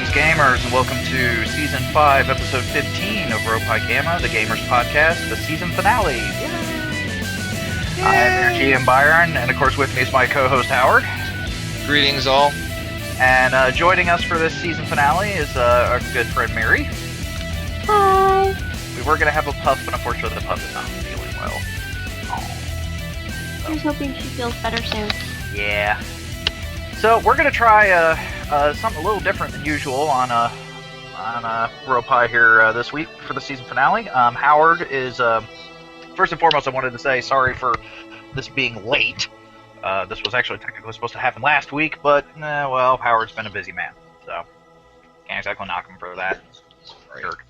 Greetings, gamers, and welcome to Season 5, Episode 15 of Ropai Gamma, the Gamers Podcast, the season finale. Yay! I'm your GM Byron, and of course with me is my co-host Howard. Greetings, all. And joining us for this season finale is our good friend Mary. Hi! We were going to have a pup, but unfortunately the pup is not feeling well. I was hoping she feels better soon. Yeah. So we're going to try something a little different than usual on Ropai here this week for the season finale. Howard is first and foremost. I wanted to say sorry for this being late. This was actually technically supposed to happen last week, but well, Howard's been a busy man, so can't exactly knock him for that. Jerk.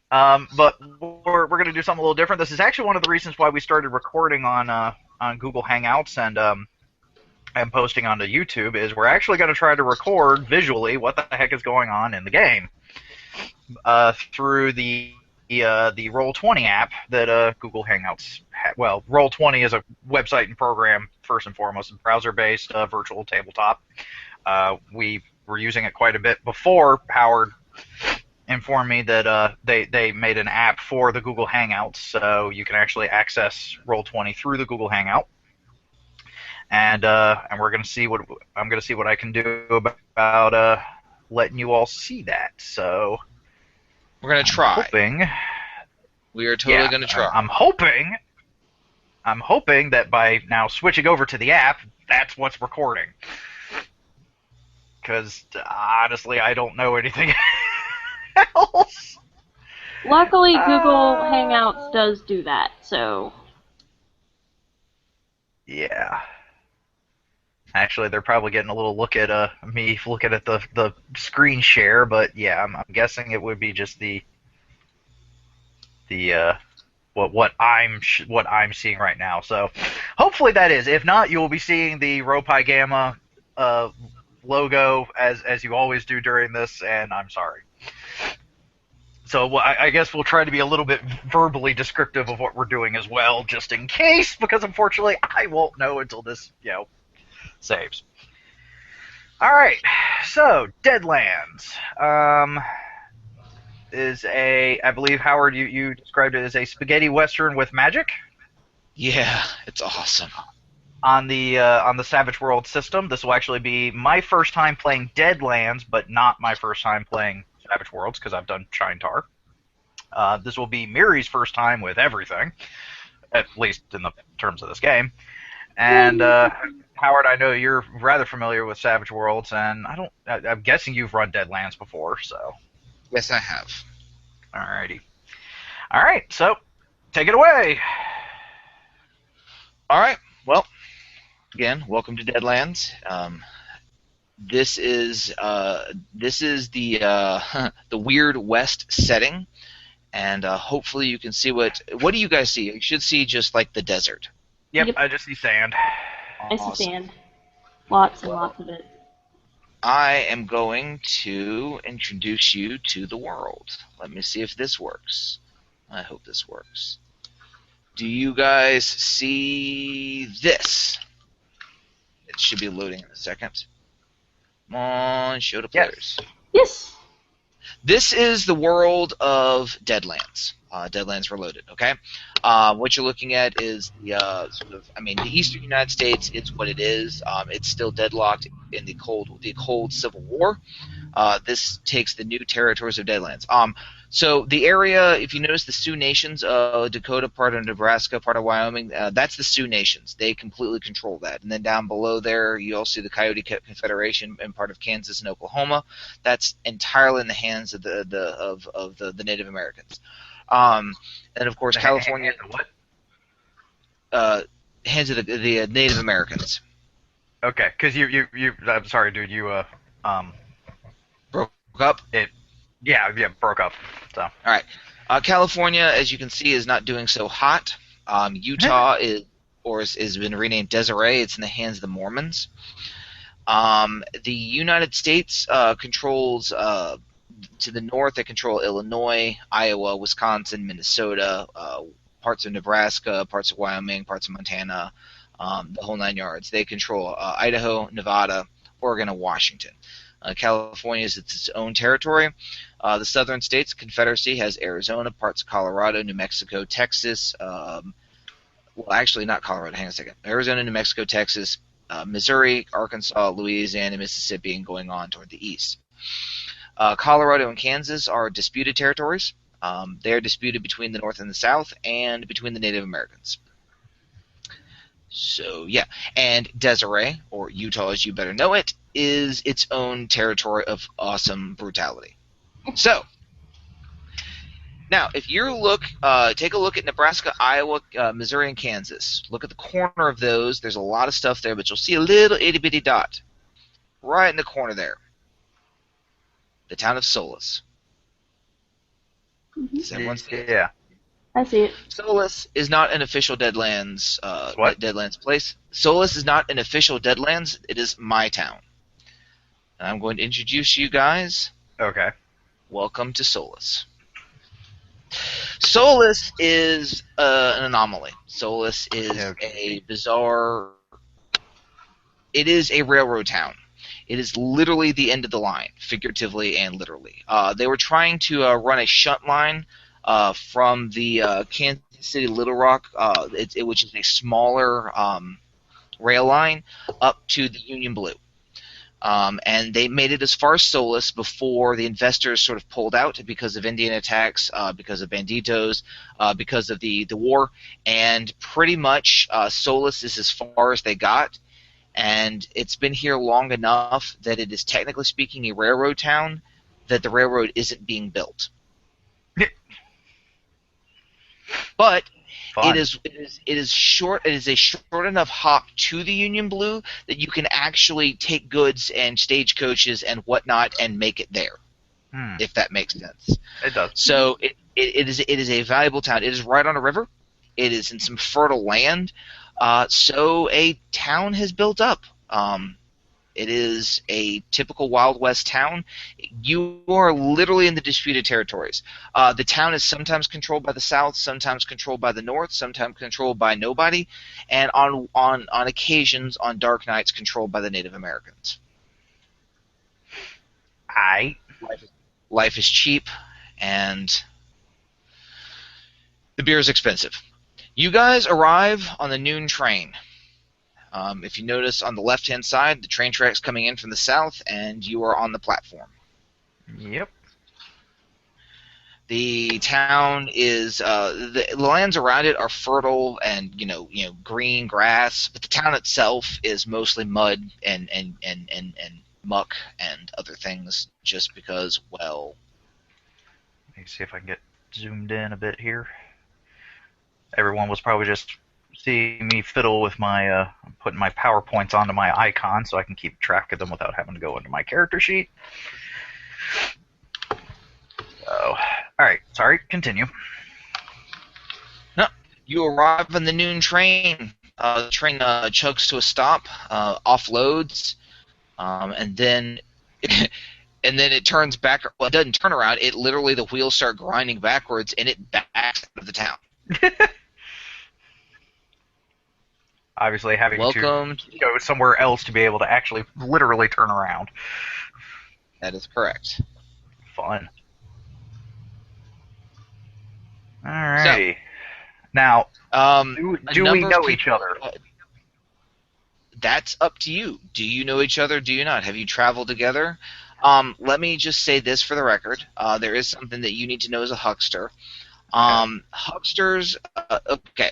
But we're going to do something a little different. This is actually one of the reasons why we started recording on Google Hangouts and posting onto YouTube. Is we're actually going to try to record visually what the heck is going on in the game through the Roll20 app that Google Hangouts well, Roll20 is a website and program first and foremost, a browser-based virtual tabletop. We were using it quite a bit before Howard informed me that they made an app for the Google Hangouts, so you can actually access Roll20 through the Google Hangout. And we're gonna see what I can do about letting you all see that. So we're gonna try. We are totally gonna try. I'm hoping that by now switching over to the app, that's what's recording. Because honestly, I don't know anything else. Luckily, Google Hangouts does do that, so... Yeah. Actually, they're probably getting a little look at me looking at the screen share, but yeah, I'm guessing it would be just the what I'm seeing right now. So hopefully that is. If not, you will be seeing the Ropai Gamma logo as you always do during this, and I'm sorry. So I guess we'll try to be a little bit verbally descriptive of what we're doing as well, just in case, because unfortunately I won't know until this, saves. Alright, so Deadlands is I believe, Howard, you described it as a spaghetti western with magic? Yeah, it's awesome. On the Savage World system. This will actually be my first time playing Deadlands, but not my first time playing Savage Worlds, because I've done Shine Tar. This will be Miri's first time with everything, at least in the terms of this game. And Howard, I know you're rather familiar with Savage Worlds, and I'm guessing you've run Deadlands before, so. Yes, I have. Alrighty. Alright, so take it away. Alright, well, again, welcome to Deadlands. This is the Weird West setting, and hopefully you can see what do you guys see? You should see just like the desert. Yep. I just see sand. I see sand. Lots and lots of it. I am going to introduce you to the world. Let me see if this works. I hope this works. Do you guys see this? It should be loading in a second. Come on, show the players. Yes. This is the world of Deadlands. Deadlands Reloaded. Okay. What you're looking at is the the Eastern United States. It's what it is. It's still deadlocked in the cold Civil War. This takes the new territories of Deadlands. So the area, if you notice the Sioux Nations, Dakota, part of Nebraska, part of Wyoming, that's the Sioux Nations. They completely control that. And then down below there, you also see the Coyote Confederation and part of Kansas and Oklahoma. That's entirely in the hands of the Native Americans. And of course, California. What? Hands of the Native Americans. Okay, because you I'm sorry, dude. You broke up. Yeah, broke up. So. All right. California, as you can see, is not doing so hot. Utah has been renamed Desiree. It's in the hands of the Mormons. The United States controls to the north. They control Illinois, Iowa, Wisconsin, Minnesota, parts of Nebraska, parts of Wyoming, parts of Montana, the whole nine yards. They control Idaho, Nevada, Oregon, and Washington. California is its own territory. The southern states, Confederacy, has Arizona, parts of Colorado, New Mexico, Texas. Well, actually, not Colorado. Hang on a second. Arizona, New Mexico, Texas, Missouri, Arkansas, Louisiana, Mississippi, and going on toward the east. Colorado and Kansas are disputed territories. They are disputed between the North and the South, and between the Native Americans. So, yeah. And Desiree, or Utah as you better know it, is its own territory of awesome brutality. So, now, if you take a look at Nebraska, Iowa, Missouri, and Kansas. Look at the corner of those. There's a lot of stuff there, but you'll see a little itty-bitty dot right in the corner there. The town of Solus. Does everyone see it? Yeah. I see it. Solus is not an official Deadlands What? Deadlands place. Solus is not an official Deadlands. It is my town. And I'm going to introduce you guys. Okay. Welcome to Solus. Solus is an anomaly. Solus is a bizarre... It is a railroad town. It is literally the end of the line, figuratively and literally. They were trying to run a shunt line from the Kansas City Little Rock, which is a smaller rail line, up to the Union Blue. And they made it as far as Solus before the investors sort of pulled out because of Indian attacks, because of banditos, because of the war. And pretty much Solus is as far as they got. And it's been here long enough that it is technically speaking a railroad town, that the railroad isn't being built. But Fun. it is short. It is a short enough hop to the Union Blue that you can actually take goods and stagecoaches and whatnot and make it there, if that makes sense. It does. So it is a valuable town. It is right on a river. It is in some fertile land. So a town has built up. It is a typical Wild West town. You are literally in the disputed territories. The town is sometimes controlled by the South, sometimes controlled by the North, sometimes controlled by nobody, and on occasions, on dark nights, controlled by the Native Americans. Life is cheap, and the beer is expensive. You guys arrive on the noon train. If you notice on the left-hand side, the train track's coming in from the south, and you are on the platform. Yep. The town is the lands around it are fertile and green grass, but the town itself is mostly mud and muck and other things. Just because, well, Let me see if I can get zoomed in a bit here. Everyone was probably just seeing me fiddle with my putting my PowerPoints onto my icon so I can keep track of them without having to go into my character sheet. So, alright, sorry, continue. no, you arrive on the noon train. The train chugs to a stop, offloads, and then it turns back. Well, it doesn't turn around. It literally, the wheels start grinding backwards, and it backs out of the town. Obviously having Welcome to go somewhere else to be able to actually literally turn around. That is correct. Fun. Alrighty. Now, do we know each other? That's up to you. Do you know each other? Do you not? Have you traveled together? Let me just say this for the record. There is something that you need to know as a huckster. Hucksters, okay.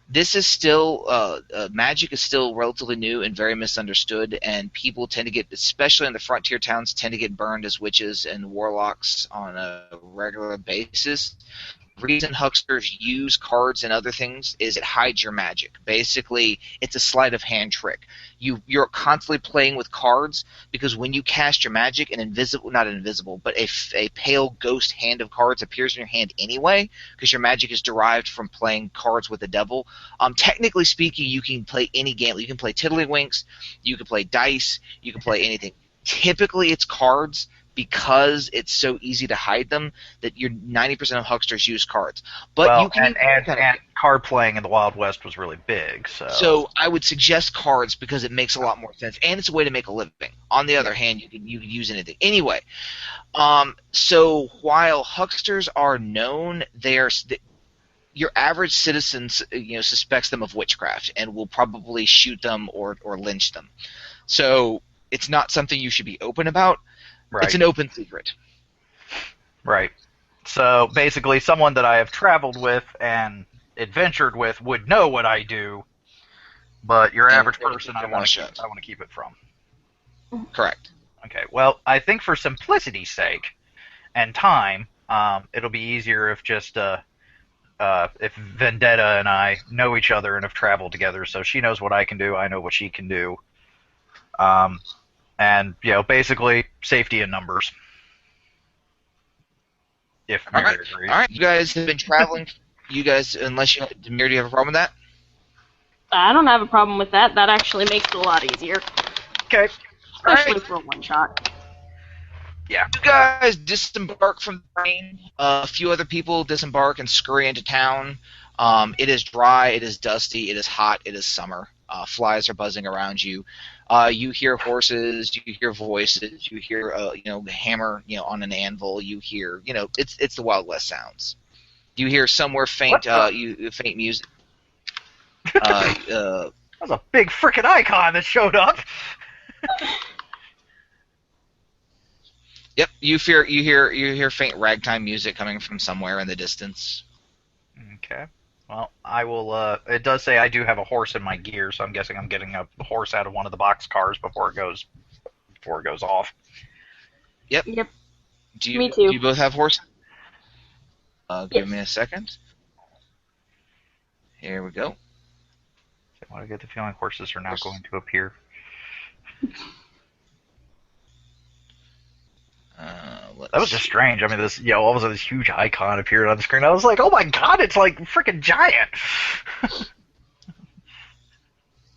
This is still, magic is still relatively new and very misunderstood, and people tend to get, especially in the frontier towns, tend to get burned as witches and warlocks on a regular basis. The reason hucksters use cards and other things is it hides your magic. Basically, it's a sleight of hand trick. You're constantly playing with cards because when you cast your magic, but a pale ghost hand of cards appears in your hand anyway because your magic is derived from playing cards with the devil. Technically speaking, you can play any game. You can play Tiddlywinks, you can play dice, you can play anything. Typically, it's cards because it's so easy to hide them that 90% of hucksters use cards. But well, you can and card playing in the Wild West was really big. So I would suggest cards because it makes a lot more sense, and it's a way to make a living. On the other hand, you can use anything. Anyway, so while hucksters are known, your average citizen, suspects them of witchcraft and will probably shoot them or lynch them. So it's not something you should be open about. Right. It's an open secret. Right. So basically, someone that I have traveled with and adventured with would know what I do, but your average person, I want to keep it from. Correct. Okay. Well, I think for simplicity's sake and time, it'll be easier if just if Vendetta and I know each other and have traveled together, so she knows what I can do, I know what she can do, and basically safety in numbers. If Mary agrees. All right, you guys have been traveling. You guys, Demir, do you have a problem with that? I don't have a problem with that. That actually makes it a lot easier. Okay. Especially for a one-shot. Yeah. You guys disembark from the train. A few other people disembark and scurry into town. It is dry. It is dusty. It is hot. It is summer. Flies are buzzing around you. You hear horses. You hear voices. You hear the hammer on an anvil. You hear it's the Wild West sounds. You hear somewhere faint faint music. That was a big frickin' icon that showed up. Yep, you hear faint ragtime music coming from somewhere in the distance. Okay. Well, I will. It does say I do have a horse in my gear, so I'm guessing I'm getting a horse out of one of the box cars before it goes off. Yep. Yep. Me too. Do you both have horses? Give me a second. Here we go. I get the feeling horses are now going to appear. That was just strange. I mean, all of a sudden this huge icon appeared on the screen. I was like, oh my god, it's like freaking giant.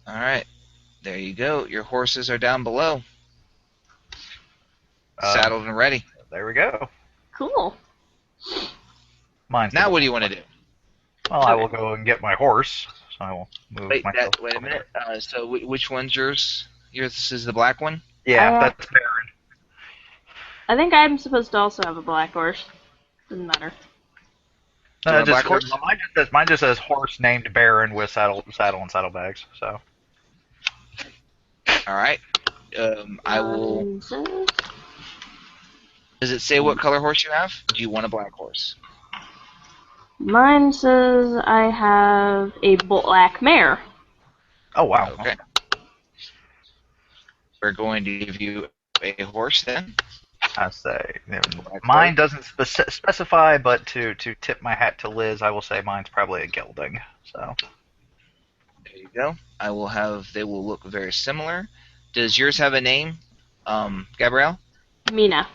All right, there you go. Your horses are down below, saddled and ready. There we go. Cool. Now, what do you want to do? Well, I will go and get my horse. So I will move myself. Wait a minute. So which one's yours? Yours is the black one? Yeah, that's Baron. I think I'm supposed to also have a black horse. Doesn't matter. Mine just says horse named Baron with saddle and saddlebags. So. All right. I will. Does it say what color horse you have? Do you want a black horse? Mine says I have a black mare. Oh wow. Okay. We're going to give you a horse then. I say mine doesn't specify, but to tip my hat to Liz, I will say mine's probably a gelding. So there you go. They will look very similar. Does yours have a name, Gabrielle? Mina.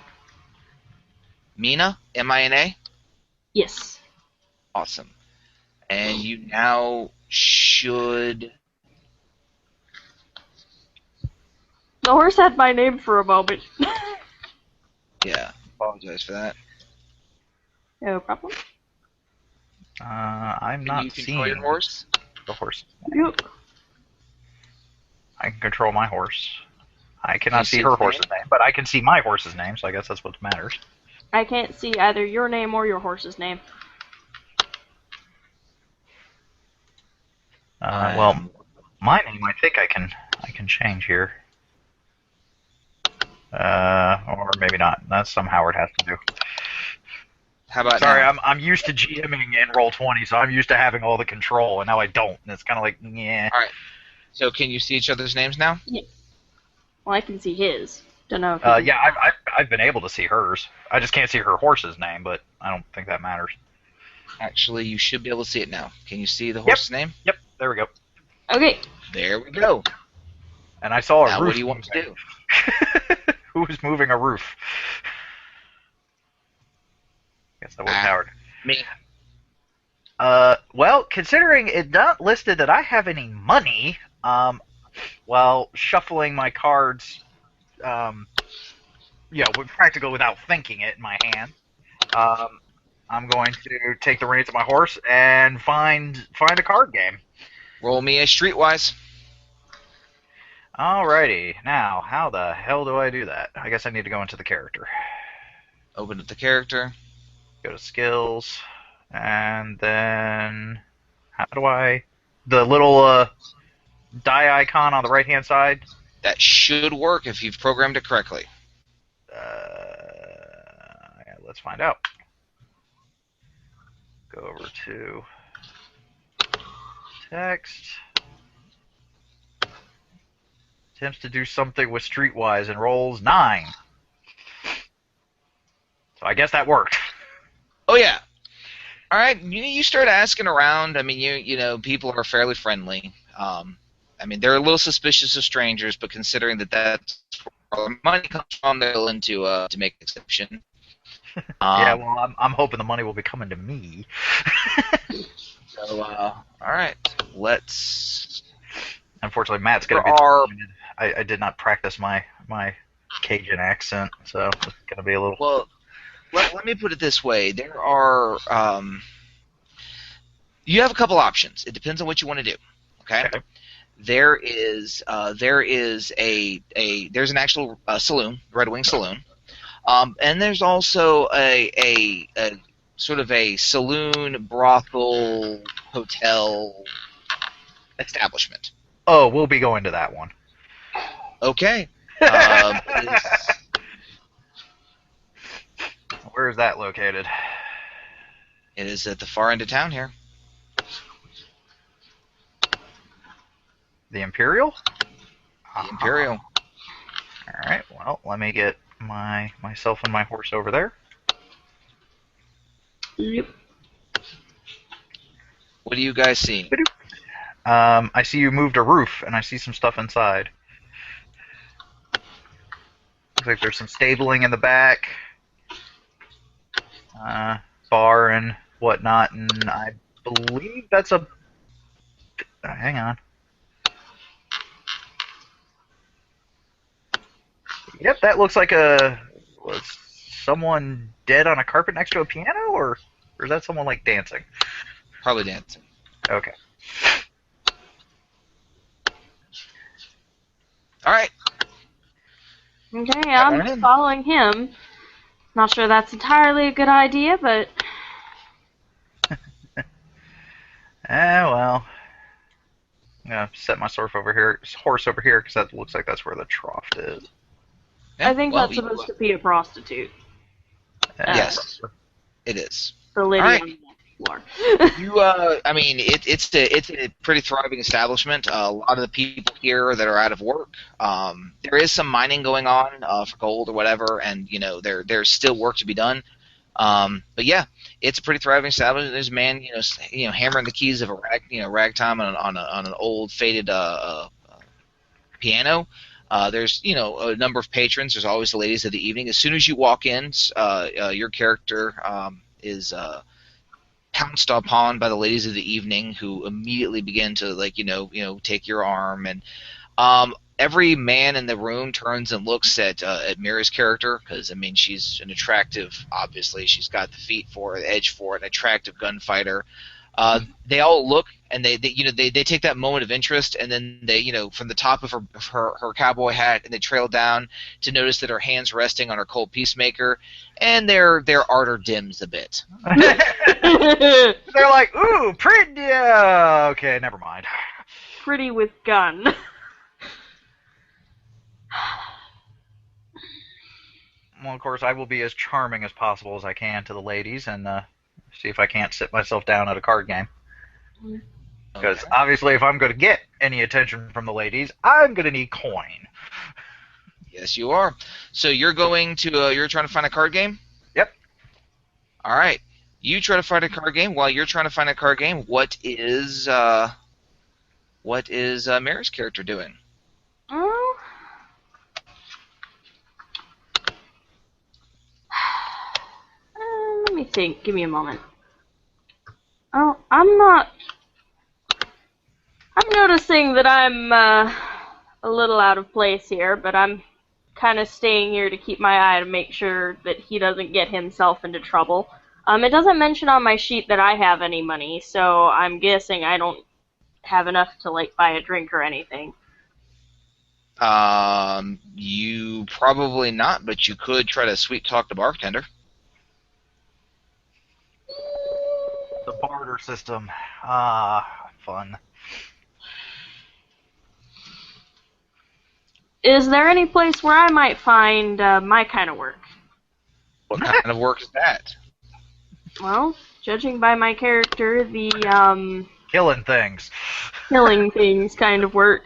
Mina? M-I-N-A? Yes. Awesome. And you now should. The horse had my name for a moment. Yeah, apologize for that. No problem. I'm not Can you seeing control your horse? The horse. Yep. I can control my horse. I cannot see her horse's name, but I can see my horse's name, so I guess that's what matters. I can't see either your name or your horse's name. Well, my name I think I can change here. Or maybe not. That's somehow it has to do. How about Sorry, now? I'm used to GMing in Roll20, so I'm used to having all the control, and now I don't. And it's kind of like, yeah. All right. So can you see each other's names now? Yeah. Well, I can see his. Don't know. Yeah, I've been able to see hers. I just can't see her horse's name, but I don't think that matters. Actually, you should be able to see it now. Can you see the horse's name? Yep. There we go. Okay. There we go. And I saw a now roof. What do you want to do? Who's moving a roof? Guess that wasn't Howard. Me. Well, considering it not listed that I have any money, while shuffling my cards, practical without thinking it in my hand, I'm going to take the reins of my horse and find a card game. Roll me a streetwise. Alrighty. Now, how the hell do I do that? I guess I need to go into the character. Open up the character. Go to skills, and then how do I? The little die icon on the right hand side. That should work if you've programmed it correctly. Yeah, let's find out. Go over to text. Attempts to do something with Streetwise and rolls 9. So I guess that worked. Oh yeah. All right. You start asking around. I mean, you know, people are fairly friendly. I mean, they're a little suspicious of strangers, but considering that that's where their money comes from, they're willing to make an exception. Yeah, well, I'm hoping the money will be coming to me. So, all right, let's. Unfortunately, Matt's going to be disappointed. I did not practice my Cajun accent, so it's going to be a little. Well, let me put it this way: there are. You have a couple options. It depends on what you want to do. Okay. There's an actual saloon, Red Wing Saloon, and there's also a sort of a saloon, brothel, hotel establishment. Oh, we'll be going to that one. Okay. Where is that located? It is at the far end of town here. The Imperial? The Imperial. Alright, well, let me get myself and my horse over there. Yep. What do you guys see? I see you moved a roof, and I see some stuff inside. Looks like there's some stabling in the back. Bar and whatnot, and I believe that's a... hang on. Yep, that looks like was someone dead on a carpet next to a piano, or is that someone like dancing? Probably dancing. Okay. All right. Okay, I'm following him. Not sure that's entirely a good idea, but... Well. I'm going to set my horse over here, because that looks like that's where the trough is. I think that's supposed to be a prostitute. Yes, it is. The lady right. on the next floor. I mean, it's a pretty thriving establishment. A lot of the people here that are out of work. There is some mining going on for gold or whatever, and you know there's still work to be done. But yeah, it's a pretty thriving establishment. There's a man, hammering the keys of a ragtime on an old faded piano. There's a number of patrons. There's always the ladies of the evening. As soon as you walk in, your character is pounced upon by the ladies of the evening, who immediately begin to take your arm, and every man in the room turns and looks at Mira's character, because I mean she's an attractive. Obviously, she's got the feet for it, the edge for it, an attractive gunfighter. They all look, and they take that moment of interest, and then they from the top of her cowboy hat, and they trail down to notice that her hand's resting on her cold peacemaker, and their ardor dims a bit. They're like, ooh, pretty. Okay, never mind. Pretty with gun. Well, of course, I will be as charming as possible as I can to the ladies, and see if I can't sit myself down at a card game. Because obviously, if I'm going to get any attention from the ladies, I'm going to need coin. Yes, you are. So you're going to you're trying to find a card game? Yep. All right. You try to find a card game. While you're trying to find a card game, what is Mary's character doing? Oh. Let me think. Give me a moment. Oh, I'm noticing that I'm a little out of place here, but I'm kind of staying here to keep my eye to make sure that he doesn't get himself into trouble. It doesn't mention on my sheet that I have any money, so I'm guessing I don't have enough to, like, buy a drink or anything. You probably not, but you could try to sweet talk the bartender. The barter system. Fun. Is there any place where I might find my kind of work? What kind of work is that? Well, judging by my character, the Killing things. killing things kind of work.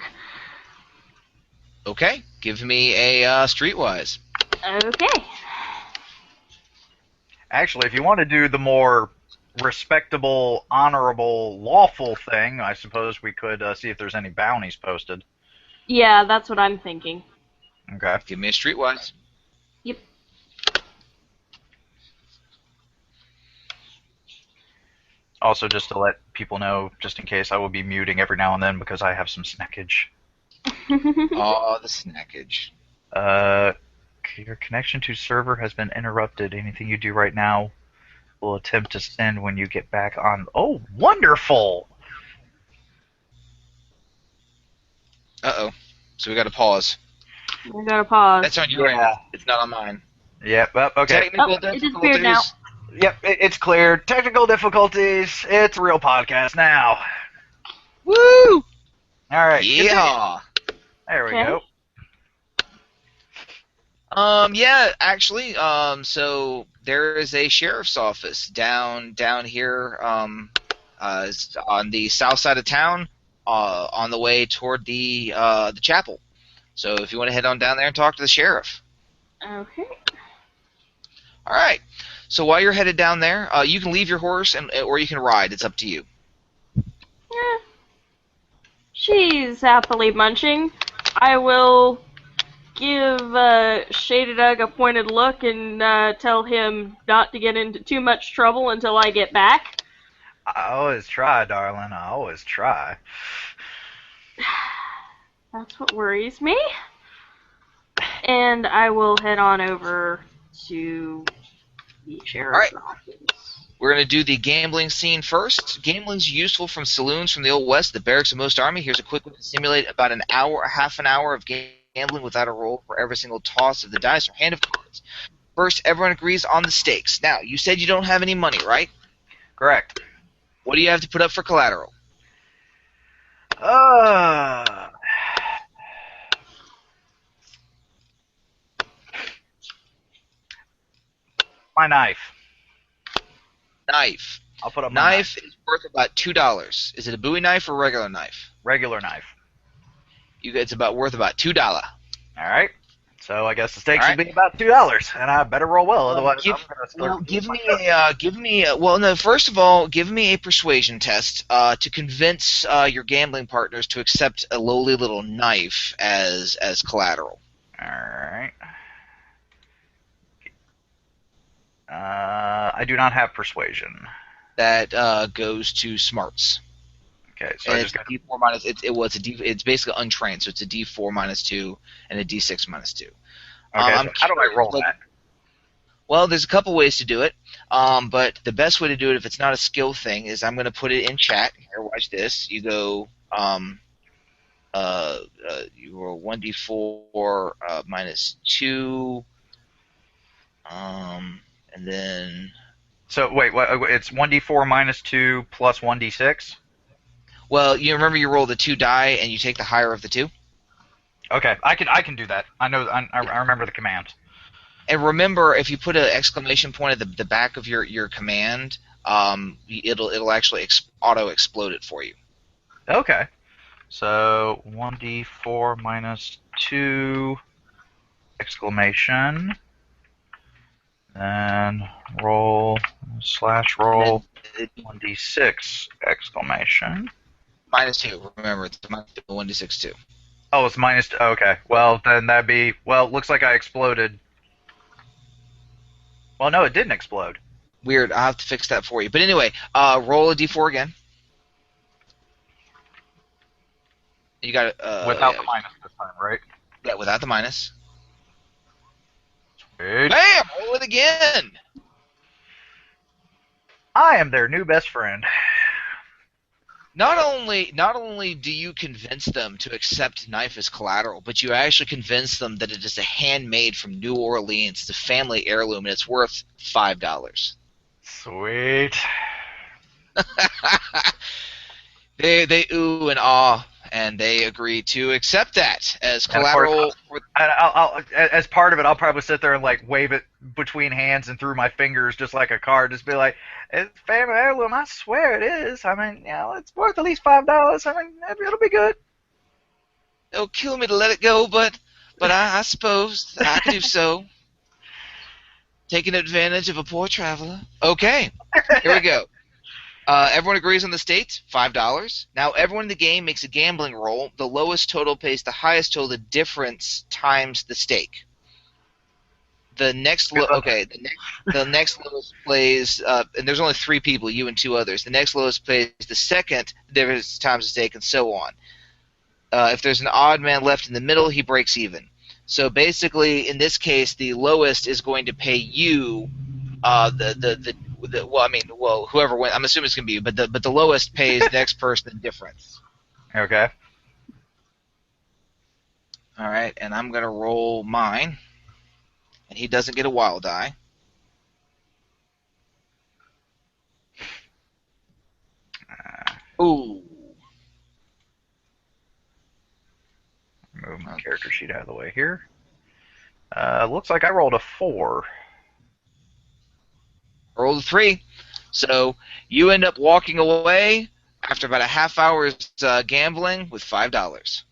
Okay, give me a streetwise. Okay. Actually, if you want to do the more respectable, honorable, lawful thing, I suppose we could see if there's any bounties posted. Yeah, that's what I'm thinking. Okay. Give me a streetwise. Yep. Also, just to let people know, just in case, I will be muting every now and then because I have some snackage. Oh, the snackage. Your connection to server has been interrupted. Anything you do right now will attempt to send when you get back on. Oh, wonderful! Uh-oh. So we got to pause. We gotta pause. That's on your end. It's not on mine. Yep, okay. Technical it disappeared now. Yep, it's clear. Technical difficulties. It's a real podcast now. Woo! Alright. Yeah. There we Okay. go. Yeah, actually, so there is a sheriff's office down here, on the south side of town, on the way toward the chapel. So if you want to head on down there and talk to the sheriff. Okay. All right. So while you're headed down there, you can leave your horse or you can ride. It's up to you. Yeah. She's happily munching. I will give Shady Doug a pointed look and tell him not to get into too much trouble until I get back. I always try, darling. I always try. That's what worries me. And I will head on over to the sheriff's office. We're going to do the gambling scene first. Gambling's useful from saloons from the Old West, the barracks of most army. Here's a quick way to simulate about an hour, half an hour of gambling without a roll for every single toss of the dice or hand of cards. First, everyone agrees on the stakes. Now, you said you don't have any money, right? Correct. What do you have to put up for collateral? My knife. Knife. I'll put up my Knife is worth about $2. Is it a Bowie knife or a regular knife? regular knife. It's worth about $2. All right. So I guess the stakes All should be about $2, and I better roll well, otherwise I'm gonna start. First of all, give me a persuasion test to convince your gambling partners to accept a lowly little knife as collateral. All right. I do not have persuasion. That goes to smarts. Okay, so And I it's just got D4 minus. It's basically untrained, so it's a D4 minus 2 and a D6 minus 2. Okay, so how do I roll that? Well, there's a couple ways to do it, but the best way to do it, if it's not a skill thing, is I'm going to put it in chat. Here, watch this. You go, you roll 1d4 minus 2, and then. So wait, what? It's 1d4 minus 2 plus 1d6. Well, you remember you roll the 2 die and you take the higher of the 2. Okay, I can do that. I know. I remember the command. And remember, if you put an exclamation point at the back of your command, it'll actually auto explode it for you. Okay. So 1d4 minus 2 exclamation. Then roll /roll 1d6 exclamation. Minus 2. Remember, it's minus 2, 1d6 2. Oh, it's minus. Okay. Well, then that'd be. Well, looks like I exploded. Well, no, it didn't explode. Weird. I'll have to fix that for you. But anyway, roll a d4 again. You got it. Without the minus this time, right? Yeah, without the minus. Sweet. Bam! Roll it again. I am their new best friend. Not only do you convince them to accept knife as collateral, but you actually convince them that it is a handmade from New Orleans. It's a family heirloom, and it's worth $5. Sweet. They ooh and ah, and they agree to accept that as And of course, collateral. as part of it, I'll probably sit there and like wave it between hands and through my fingers, just like a card. Just be like, "It's family heirloom. I swear it is. I mean, it's worth at least $5. I mean, it'll be good." It'll kill me to let it go, but I suppose I could do so. Taking advantage of a poor traveler. Okay, here we go. Everyone agrees on the state, $5. Now everyone in the game makes a gambling roll. The lowest total pays the highest total. The difference times the stake. The next the next lowest plays, and there's only 3 people, you and 2 others. The next lowest plays the second, the difference times the stake, and so on. If there's an odd man left in the middle, he breaks even. So basically, in this case, the lowest is going to pay you whoever wins. I'm assuming it's going to be you, but the lowest pays the next person the difference. Okay. All right, and I'm going to roll mine, and he doesn't get a wild die. Ooh. Move my character sheet out of the way here. Looks like I rolled a 4. Rolled a 3. So you end up walking away after about a half hour's gambling with $5.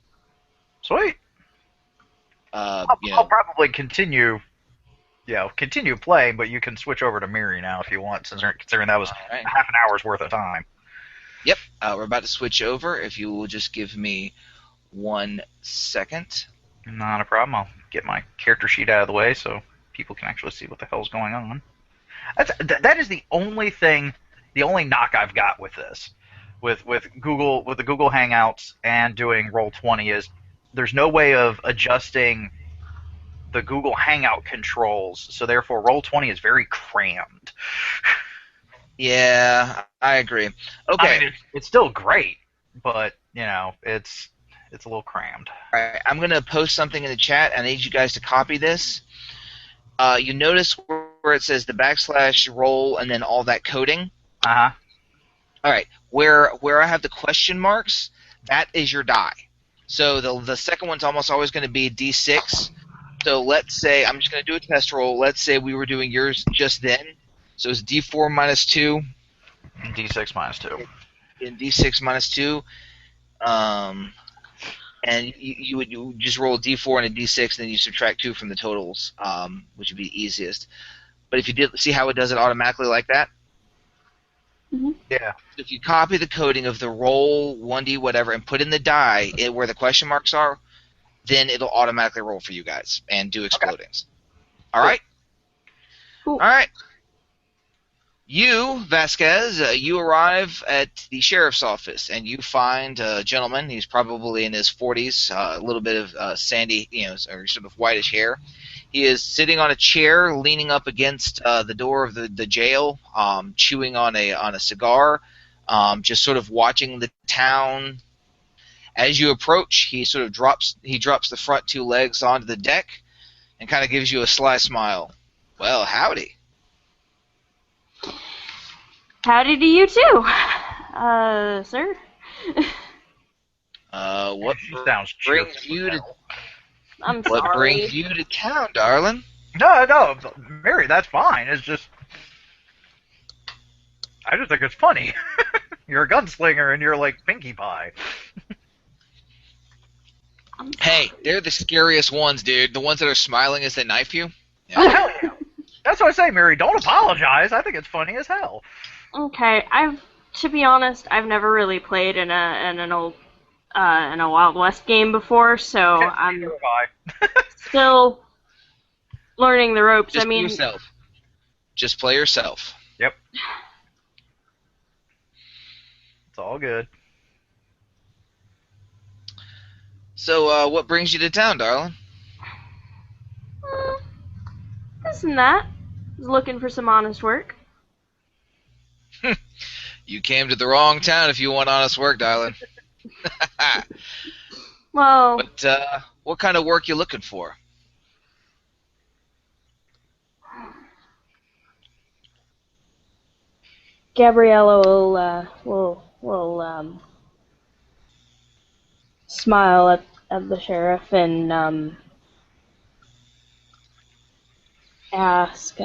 Sweet. I'll I'll probably continue playing, but you can switch over to Miri now if you want, considering that was right. half an hour's worth of time. Yep, we're about to switch over. If you will just give me 1 second. Not a problem. I'll get my character sheet out of the way so people can actually see what the hell's going on. That is the only knock I've got with this, with the Google Hangouts and doing Roll20 is there's no way of adjusting the Google Hangout controls, so therefore Roll20 is very crammed. Yeah, I agree. Okay, I mean, it's still great, but it's a little crammed. All right, I'm gonna post something in the chat. I need you guys to copy this. You notice where it says the / roll and then all that coding? Uh-huh. All right, where I have the question marks, that is your die. So the second one's almost always going to be D6. So let's say, I'm just going to do a test roll. Let's say we were doing yours just then. So it's D4 minus 2. And D6 minus 2. And D6 minus 2. And you would just roll a D4 and a D6, and then you subtract 2 from the totals, which would be the easiest. But if you did see how it does it automatically like that? Mm-hmm. Yeah. If you copy the coding of the roll, 1D, whatever, and put in the die where the question marks are, then it'll automatically roll for you guys and do explodings. Okay. All right? Cool. All right. You, Vasquez, you arrive at the sheriff's office, and you find a gentleman. He's probably in his 40s, a little bit of sandy, or sort of whitish hair. He is sitting on a chair, leaning up against the door of the jail, chewing on a cigar, just sort of watching the town. As you approach, he sort of drops the front 2 legs onto the deck, and kind of gives you a sly smile. Well, howdy. Howdy to you too, sir. What She sounds brings you to I'm what sorry. brings you to town, darling? No, Mary, that's fine. It's just, I just think it's funny. You're a gunslinger and you're like Pinkie Pie. Hey, they're the scariest ones, dude. The ones that are smiling as they knife you. Oh, hell yeah. That's what I say, Mary. Don't apologize. I think it's funny as hell. Okay, to be honest, I've never really played in a Wild West game before, so I'm still learning the ropes. Just I mean, be yourself. Just play yourself. Yep. It's all good. So, what brings you to town, darling? This and that. I was looking for some honest work. You came to the wrong town if you want honest work, darling. Well, But what kind of work you looking for? Gabriella will smile at the sheriff and ask,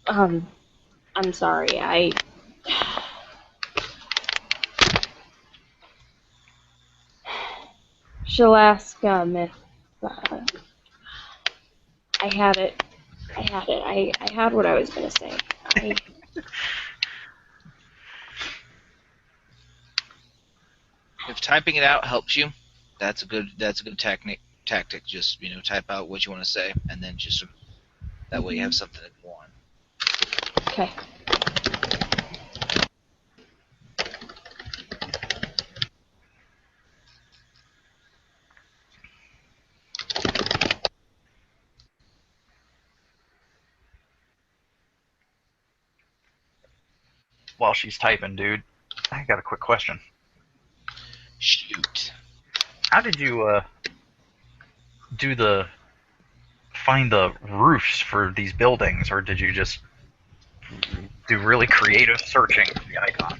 I'm sorry, she'll ask if I had it. I had what I was gonna say. If typing it out helps you, that's a good tactic. Just type out what you want to say, and then just that way you have something to go on. Okay. While she's typing, dude, I got a quick question. Shoot. How did you find the roofs for these buildings, or did you just do really creative searching for the icon?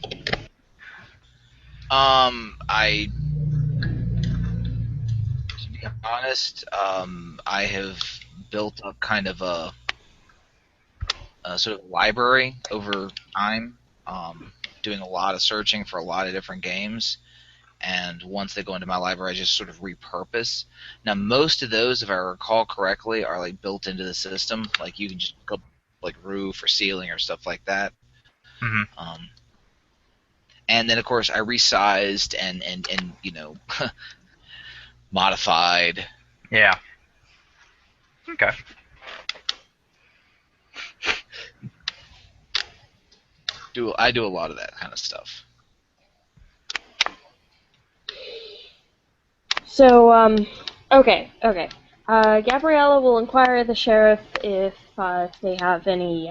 To be honest, I have built up kind of a sort of library over time, doing a lot of searching for a lot of different games. And once they go into my library, I just sort of repurpose. Now, most of those, if I recall correctly, are like built into the system. Like you can just go like roof or ceiling or stuff like that. Mm-hmm. And then, of course, I resized and modified. Yeah. Okay. I do a lot of that kind of stuff. So, okay. Gabriella will inquire of the sheriff if they have any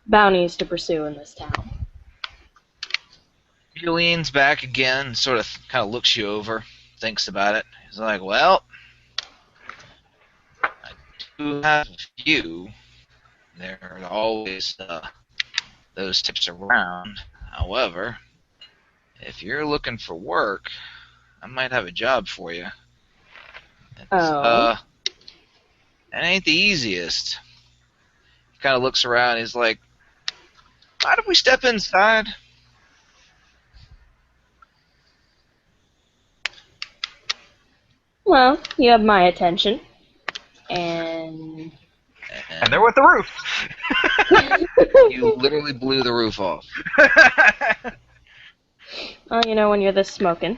bounties to pursue in this town. He leans back again, sort of kind of looks you over, thinks about it. He's like, well, I do have a few. There are always those tips around. However, if you're looking for work, I might have a job for you. It ain't the easiest. He kind of looks around. He's like, "Why don't we step inside?" Well, you have my attention, and they're with the roof. You literally blew the roof off. well, when you're this smoking.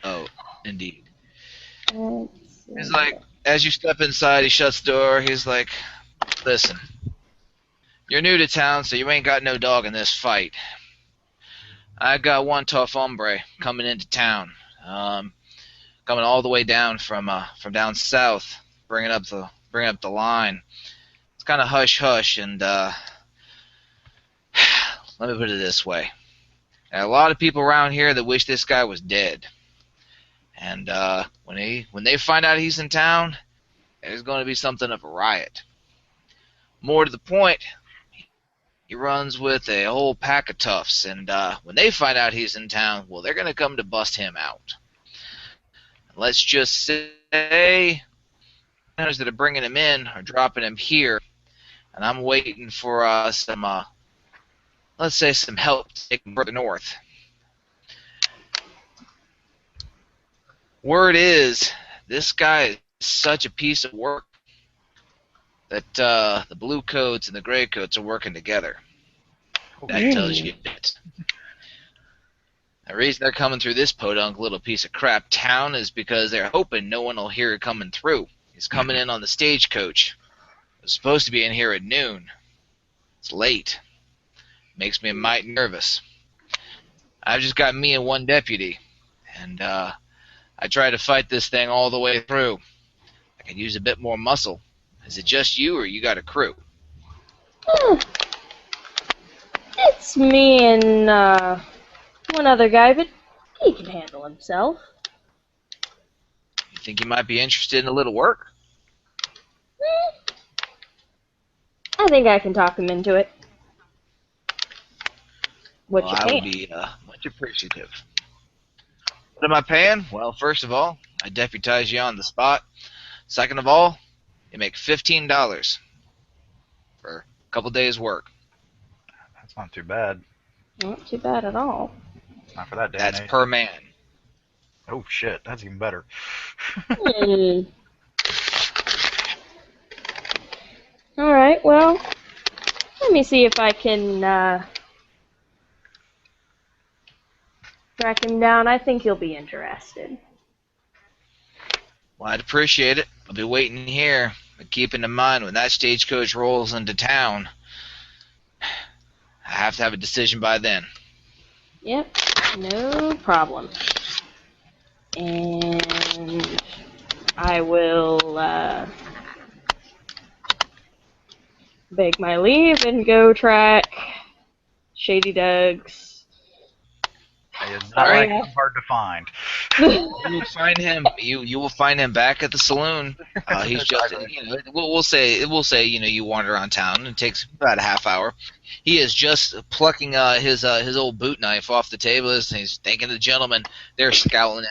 Oh, indeed. He's like, as you step inside, he shuts the door. He's like, listen, you're new to town, so you ain't got no dog in this fight. I got one tough hombre coming into town, coming all the way down from down south, bringing up the line. It's kind of hush hush, and let me put it this way: there are a lot of people around here that wish this guy was dead. And when they find out he's in town, there's going to be something of a riot. More to the point, he runs with a whole pack of toughs, and when they find out he's in town, well, they're going to come to bust him out. Let's just say those that are bringing him in are dropping him here, and I'm waiting for some, let's say, some help to take him further north. Word is, this guy is such a piece of work that the blue coats and the gray coats are working together. That tells you it. The reason they're coming through this podunk little piece of crap town is because they're hoping no one will hear it coming through. He's coming in on the stagecoach. It was supposed to be in here at noon. It's late. Makes me a mite nervous. I've just got me and one deputy, and I tried to fight this thing all the way through. could use a bit more muscle. Is it just you, or you got a crew? Eh, it's me and one other guy, but he can handle himself. You think you might be interested in a little work? I think I can talk him into it. What Well, you I would paying? be much appreciative. What am I paying? Well, first of all, I deputize you on the spot. Second of all, you make $15 for a couple days' work. That's not too bad. Not too bad at all. Not for that day and That's age. per man. Oh shit, that's even better. Hmm. Alright, well, let me see if I can track him down. I think he'll be interested. Well, I'd appreciate it. I'll be waiting here, but keeping in mind when that stagecoach rolls into town, I have to have a decision by then. Yep, no problem. And I will beg my leave and go track Shady Doug's. It's not Alright. like I'm hard to find. You will find him. You will find him back at the saloon. He's just we'll say you wander around town and it takes about a half hour. He is just plucking his old boot knife off the table and he's thanking the gentleman. They're scowling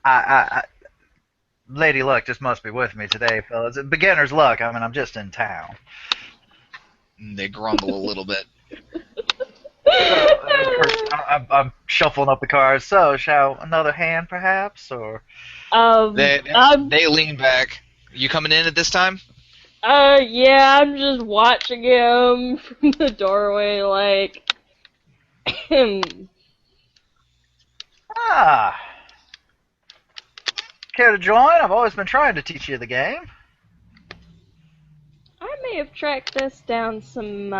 at him. Lady Luck just must be with me today, fellas. Beginner's luck. I mean, I'm just in town. And they grumble a little bit. I'm shuffling up the cards. So, shall another hand, perhaps, or? They lean back. You coming in at this time? Yeah, I'm just watching him from the doorway, like, Ah. Care to join? I've always been trying to teach you the game. I may have tracked us down some,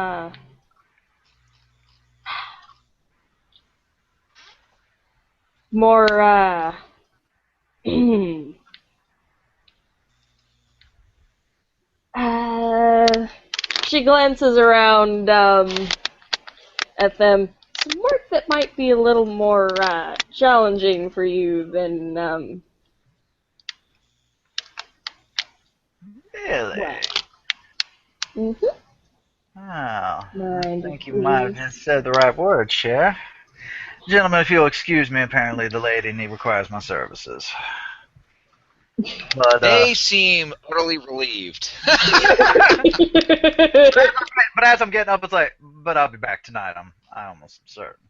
more, she glances around, at them. Some work that might be a little more, challenging for you than, Really? Mm-hmm. Oh, I Mind, think you might have please. just said the right word, Cher. Gentlemen, if you'll excuse me, apparently the lady requires my services. But, They seem utterly relieved. but as I'm getting up, it's like, but I'll be back tonight. I almost am certain.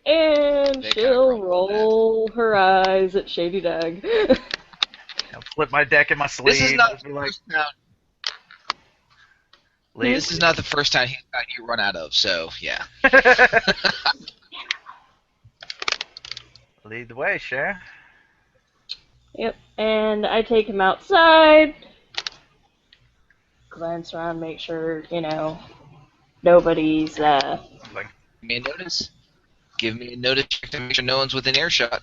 And They kinda she'll grumble roll her eyes at Shady Doug. I'll flip my deck in my sleeve. This is not and the be like, first time. leave. This is not the first time he's got you run out of. So yeah. Lead the way, Cher. Yep, and I take him outside, glance around, make sure, nobody's, Like, Give me a notice. Give me a notice check to make sure no one's within earshot.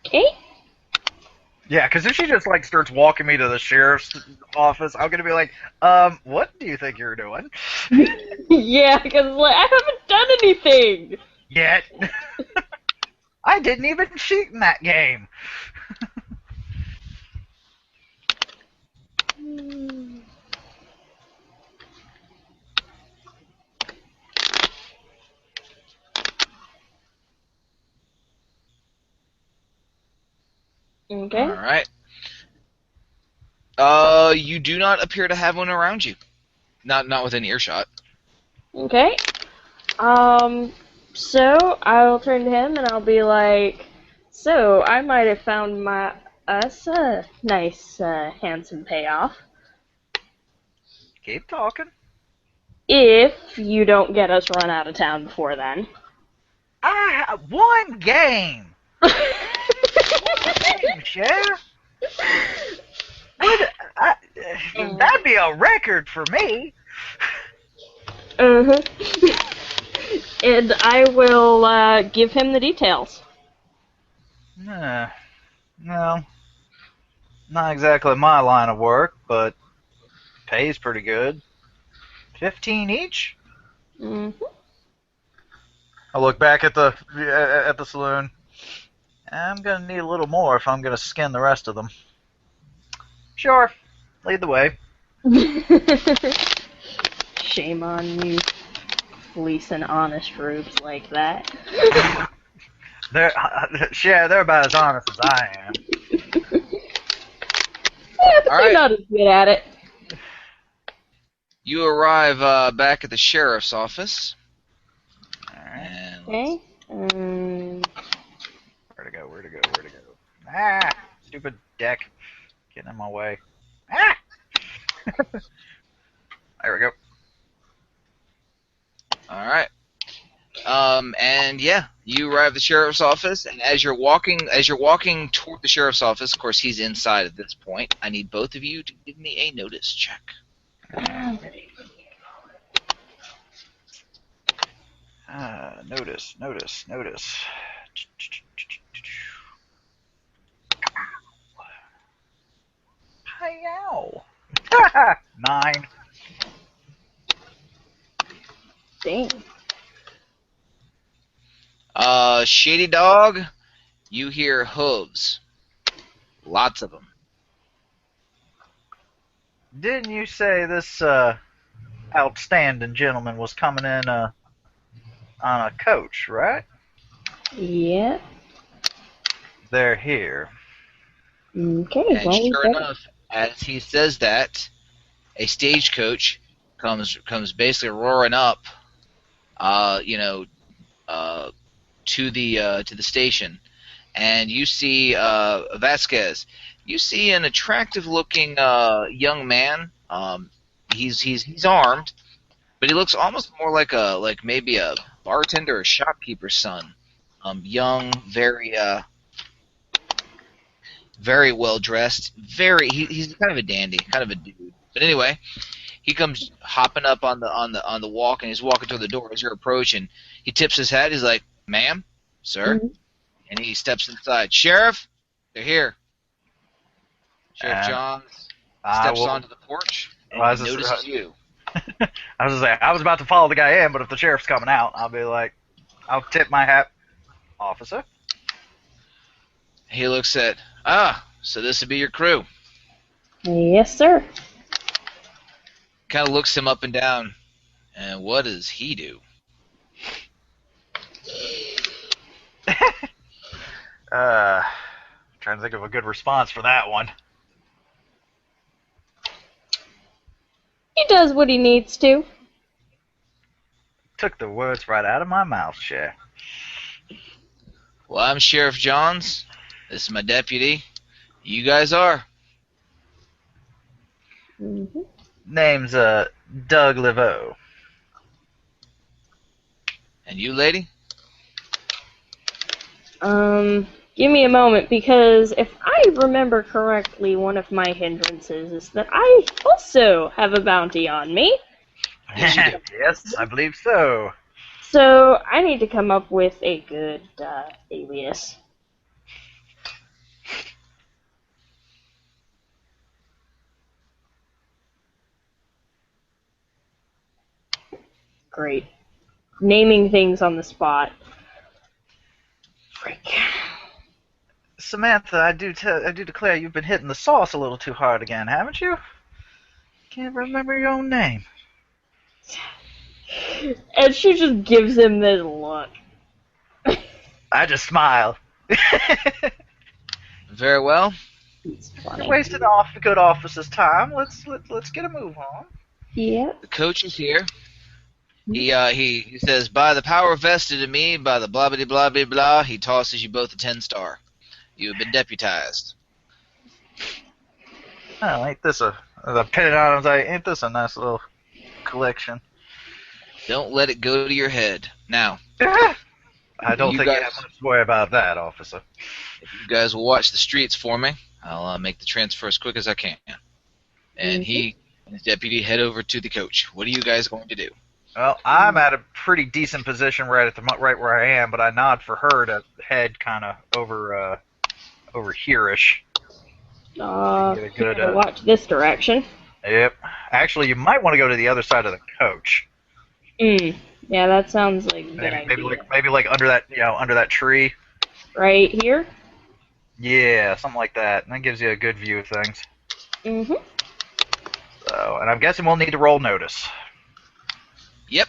okay? yeah, because if she just like starts walking me to the sheriff's office, I'm gonna be like, what do you think you're doing? Yeah, because, I haven't done anything! Yet. I didn't even cheat in that game. Okay. All right. You do not appear to have one around you. Not within earshot. Okay. So I'll turn to him and I'll be like, so I might have found us a nice, handsome payoff. Keep talking. If you don't get us run out of town before then. I have one game. Damn, Cher. That'd be a record for me. Uh-huh. And I will, give him the details. Nah. No, not exactly my line of work, but pays pretty good. 15 each? Hmm. I look back at the saloon. I'm gonna need a little more if I'm gonna skin the rest of them. Sure, lead the way. Shame on you, fleecing honest rubes like that. They're they're about as honest as I am. Yeah, but All they're right. not as good at it. You arrive back at the sheriff's office. All right, And Okay. where to go? Where to go? Where to go? Ah, stupid deck, getting in my way. Ah, there we go. all right. And yeah, you arrive at the sheriff's office, and as you're walking toward the sheriff's office, of course he's inside at this point. I need both of you to give me a notice check. Notice. Hi-yow. 9. Dang. Shady Dog, you hear hooves. Lots of them. Didn't you say this outstanding gentleman was coming in on a coach, right? Yeah. They're here. Okay, And well, we sure got it. enough, as he says that, a stagecoach comes basically roaring up, to the station, and you see Vasquez. You see an attractive-looking young man. He's armed, but he looks almost more like maybe a bartender or shopkeeper's son. Young, very well dressed. He's kind of a dandy, kind of a dude. But anyway, he comes hopping up on the walk, and he's walking toward the door as you're approaching. He tips his hat. He's like, "Ma'am, sir," Mhm. and he steps inside. Sheriff, they're here. Sheriff And Johns I steps will. onto the porch and Well, he notices you. I was saying, I was about to follow the guy in, but if the sheriff's coming out, I'll be like, I'll tip my hat, officer. He looks at, so this would be your crew. Yes, sir. Kind of looks him up and down. And what does he do? Trying to think of a good response for that one. He does what he needs to. Took the words right out of my mouth, Sheriff. Well, I'm Sheriff Johns. This is my deputy. You guys are. Mm-hmm. Name's Doug Laveau. And you, lady? Give me a moment, because if I remember correctly, one of my hindrances is that I also have a bounty on me. Yes, you do. Yes, I believe so. So I need to come up with a good alias. Great. Naming things on the spot. Frick. Samantha, I do declare you've been hitting the sauce a little too hard again, haven't you? Can't remember your own name. And she just gives him this look. I just smile. Very well. He's You're funny. wasting off the good officer's time. Let's get a move on. Yep. The coach is here. He says, by the power vested in me, by the blah blah blah blah blah, he tosses you both a 10-star. You have been deputized. Oh, ain't this a? As I pin it on, I was like, ain't this a nice little collection? Don't let it go to your head. Now, I don't You think guys- you have much to worry about that, officer. if you guys will watch the streets for me, I'll make the transfer as quick as I can. And he and his deputy head over to the coach. What are you guys going to do? Well, I'm at a pretty decent position right where I am, but I nod for her to head kind of over over here-ish. Get a good, Gotta watch this direction. Yep. Actually, you might want to go to the other side of the coach. Yeah, that sounds like a good Maybe idea. like under that under that tree. Right here? Yeah, something like that. And that gives you a good view of things. Mm-hmm. So, and I'm guessing we'll need to roll notice. Yep.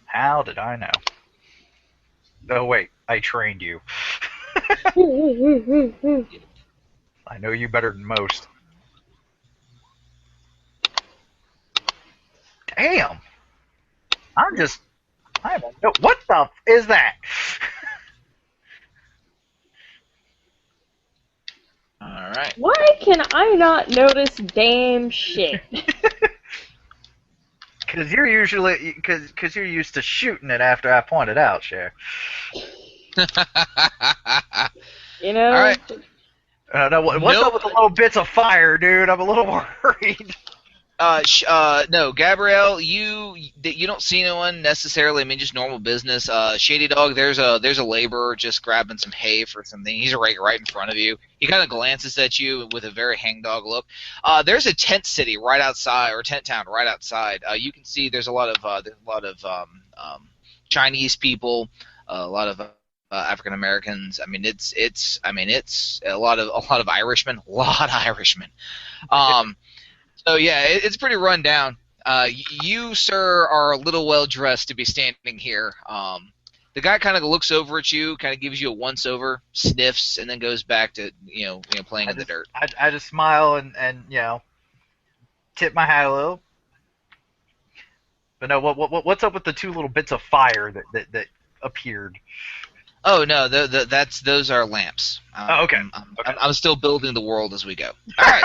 How did I know? Oh wait, I trained you. I know you better than most. Damn. What the f is that? All right. Why can I not notice damn shit? Because you're used to shooting it after I point it out, Cher. You know? All right. No, what's up with the little bits of fire, dude? I'm a little worried. No, Gabrielle, you don't see no one necessarily. I mean, just normal business. Shady Dog, there's a laborer just grabbing some hay for something. He's right in front of you. He kind of glances at you with a very hangdog look. There's a tent city right outside, or tent town right outside. You can see there's a lot of Chinese people, a lot of African Americans. I mean, it's a lot of Irishmen, So yeah, it's pretty run down. You, sir, are a little well dressed to be standing here. The guy kind of looks over at you, kind of gives you a once over, sniffs, and then goes back to playing in the dirt. I just smile and tip my hat a little. But no, what's up with the two little bits of fire that appeared? Oh no, those are lamps. Oh, okay. I'm still building the world as we go. All right.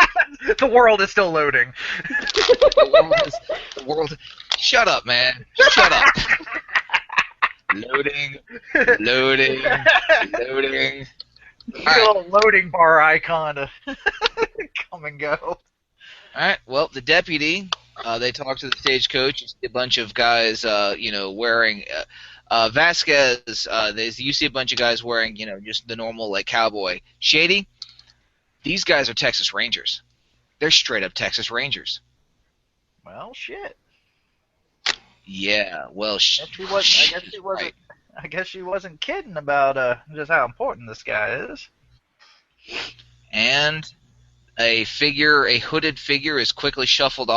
The world is still loading. The world. Shut up, man. Shut up. Loading. All right. A little loading bar icon to come and go. All right. Well, the deputy. They talk to the stagecoach. You see a bunch of guys, wearing. Vasquez, you see a bunch of guys wearing, just the normal, like, cowboy. Shady, these guys are Texas Rangers. They're straight up Texas Rangers. Well, shit. Yeah, well, I guess she wasn't kidding about just how important this guy is. And a hooded figure is quickly shuffled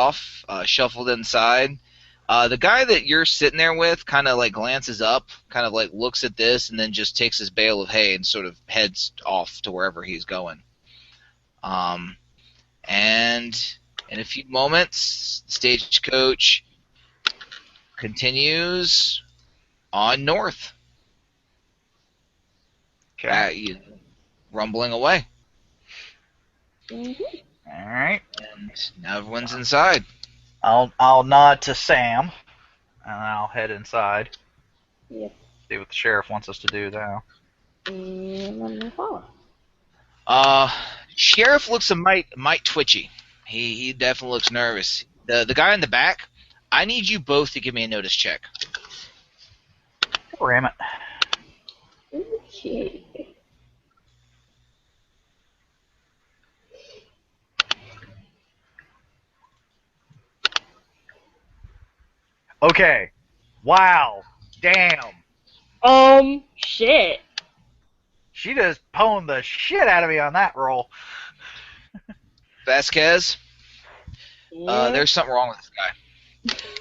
inside. The guy that you're sitting there with kind of like glances up, kind of like looks at this, and then just takes his bale of hay and sort of heads off to wherever he's going. And in a few moments, the stagecoach continues on north. Okay. Rumbling away. Mm-hmm. All right. And now everyone's inside. I'll nod to Sam, and I'll head inside. Yep. See what the sheriff wants us to do now. And I'm gonna follow. Sheriff looks a mite twitchy. He definitely looks nervous. The guy in the back, I need you both to give me a notice check. Ram it. Okay. Okay. Wow. Damn. Shit. She just pwned the shit out of me on that roll. Vasquez, Yeah. there's something wrong with this guy.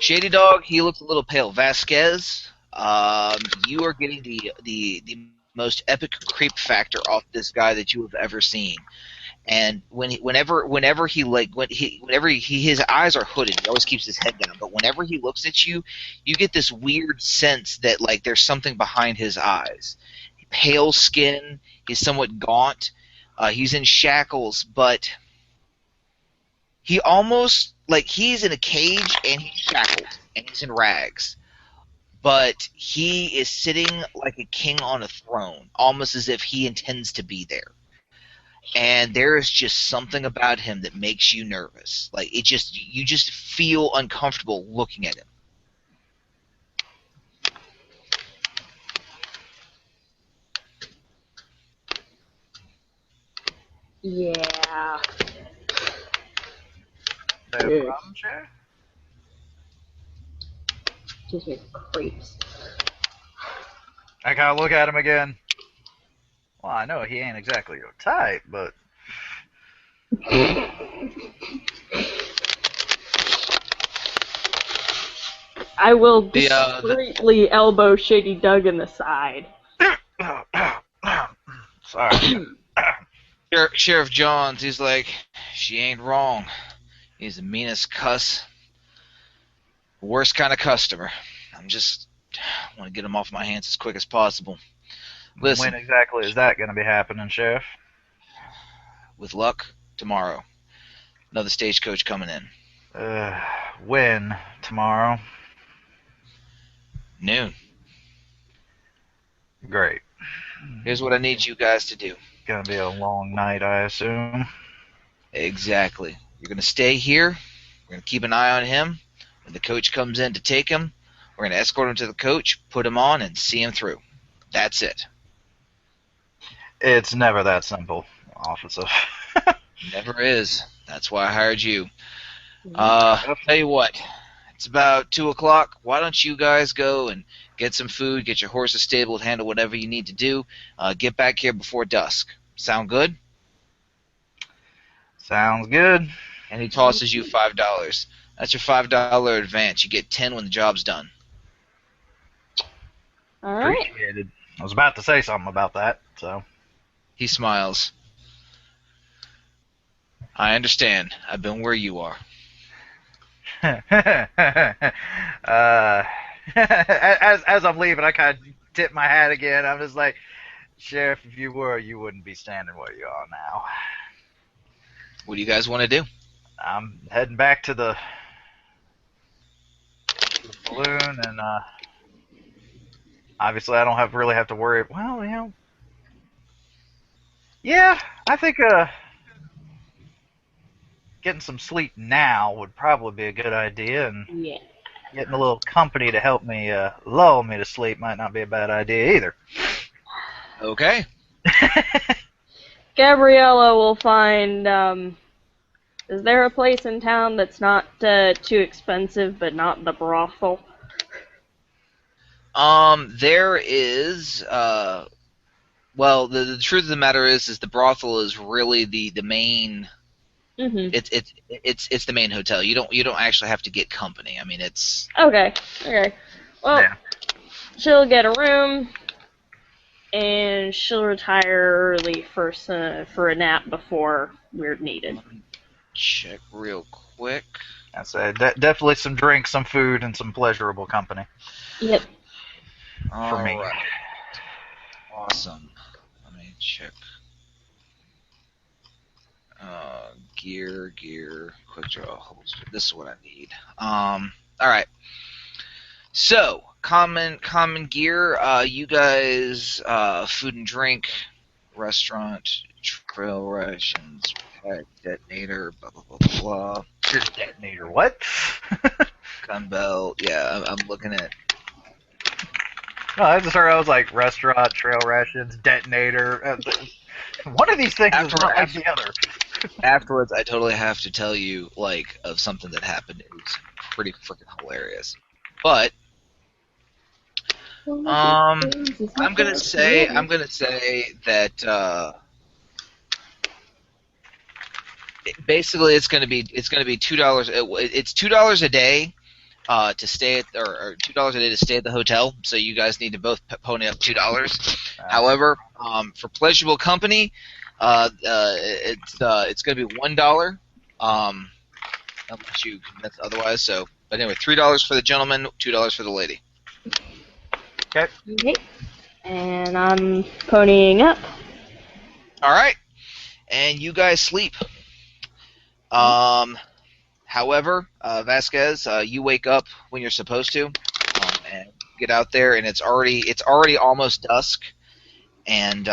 Shady Dog, he looks a little pale. Vasquez, you are getting the most epic creep factor off this guy that you have ever seen. And whenever his eyes are hooded, he always keeps his head down. But whenever he looks at you, you get this weird sense that like there's something behind his eyes. Pale skin, he's somewhat gaunt. He's in shackles, but he almost like he's in a cage and he's shackled and he's in rags. But he is sitting like a king on a throne, almost as if he intends to be there. And there is just something about him that makes you nervous. Like you just feel uncomfortable looking at him. Yeah. No problem, Sheriff. Gives me creeps. I gotta look at him again. Well, I know he ain't exactly your type, but I will The discreetly elbow Shady Doug in the side. sorry. Sheriff Johns, he's like, she ain't wrong. He's the meanest cuss, worst kind of customer. I'm just want to get him off my hands as quick as possible. Listen, When exactly is that going to be happening, Sheriff? with luck, tomorrow. Another stagecoach coming in. When? Tomorrow? Noon. Great. Here's what I need you guys to do. Gonna be a long night, I assume. Exactly. You're going to stay here. We're going to keep an eye on him. When the coach comes in to take him, we're going to escort him to the coach, put him on, and see him through. That's it. It's never that simple, officer. Never is. That's why I hired you. Tell you what. It's about 2 o'clock. Why don't you guys go and get some food, get your horses stabled, handle whatever you need to do. Get back here before dusk. Sound good? Sounds good. And he tosses you $5. That's your $5 advance. You get 10 when the job's done. All right. Appreciated. I was about to say something about that, so. He smiles. I understand. I've been where you are. As I'm leaving, I kind of tip my hat again. I'm just like, Sheriff, if you were, you wouldn't be standing where you are now. What do you guys want to do? I'm heading back to the saloon, and obviously I don't really have to worry. Well, yeah, I think getting some sleep now would probably be a good idea, and Yeah. getting a little company to help me lull me to sleep might not be a bad idea either. Okay. Gabriella will find. Is there a place in town that's not too expensive, but not the brothel? There is. Well, the truth of the matter is the brothel is really the main. Mm-hmm. It's the main hotel. You don't actually have to get company. I mean, it's. Okay. Well, Yeah. she'll get a room, and she'll retire early for a nap before we're needed. Check real quick. I said definitely some drinks, some food, and some pleasurable company Yep. for me. Alright. Awesome. Let me check. Gear, quick draw holster. This is what I need. Alright. So, common gear, you guys, food and drink, restaurant, trail rations, pack, detonator, blah, blah, blah, blah, blah. Detonator, what? Gun belt, yeah, I'm looking at. No, I just heard I was like restaurant, trail rations, detonator. One of these things is not like the other. Afterwards, I totally have to tell you, like, of something that happened. It was pretty freaking hilarious. But, I'm gonna say that, basically it's gonna be $2. It's $2 a day to stay at, or $2 a day to stay at the hotel. So you guys need to both pony up $2. However, for pleasurable company, it's gonna be $1. Unless you convince otherwise. So, but anyway, $3 for the gentleman, $2 for the lady. Okay. Okay. And I'm ponying up. All right, and you guys sleep. However, Vasquez, you wake up when you're supposed to, and get out there, and it's already almost dusk, and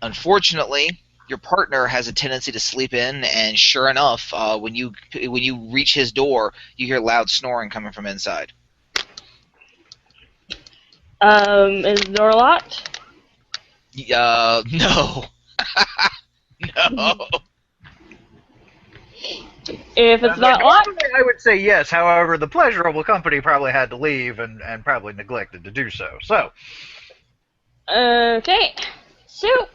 unfortunately, your partner has a tendency to sleep in, and sure enough, when you reach his door, you hear loud snoring coming from inside. Is the door locked? No. No. If it's not locked, Normally, I would say yes. However, the pleasurable company probably had to leave and probably neglected to do so. So, okay. So,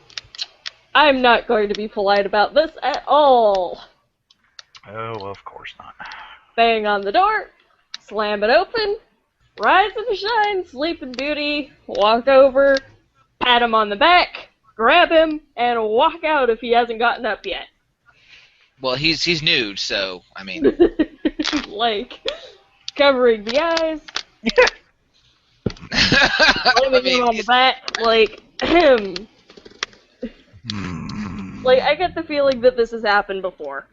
I'm not going to be polite about this at all. oh, of course not. Bang on the door, slam it open, rise and shine, Sleeping Beauty, walk over, pat him on the back, grab him, and walk out if he hasn't gotten up yet. Well, he's nude, so I mean. Like, covering the eyes, slamming him on the back, like, like, I get the feeling that this has happened before.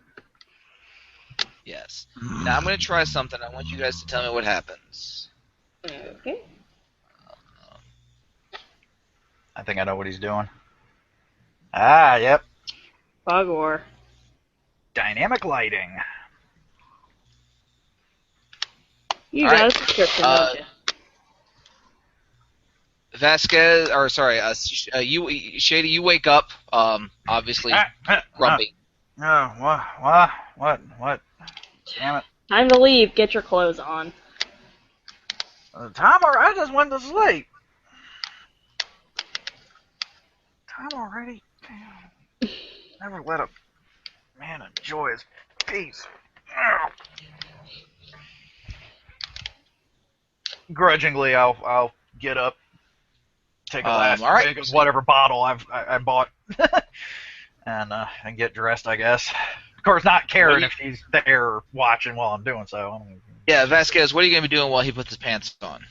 Yes. Now I'm gonna try something. I want you guys to tell me what happens. Okay. I think I know what he's doing. Ah, yep. Fog war. Dynamic lighting. You All got right. a subscription, don't you? Vasquez, or sorry, you Shady, you wake up. Obviously grumpy. No, what? Damn it. Time to leave. Get your clothes on. Time I just went to sleep. Time already? Damn. Never let a man enjoy his peace. Ugh. Grudgingly, I'll get up, take a last drink of whatever bottle I bought, and get dressed, I guess. Of course, not caring if she's there watching while I'm doing so. Yeah, Vasquez, what are you going to be doing while he puts his pants on?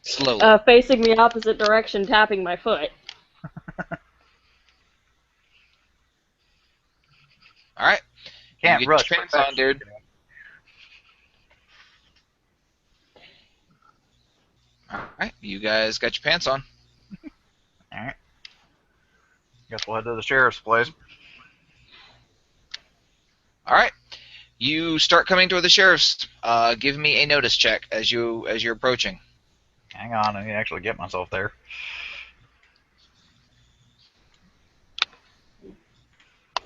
Slowly. Facing the opposite direction, tapping my foot. All right. Can't you rush. Get your pants on, dude. All right, you guys got your pants on. All right. Guess we'll head to the sheriff's place. All right. You start coming toward the sheriff's. Give me a notice check as you're approaching. Hang on, I need to actually get myself there.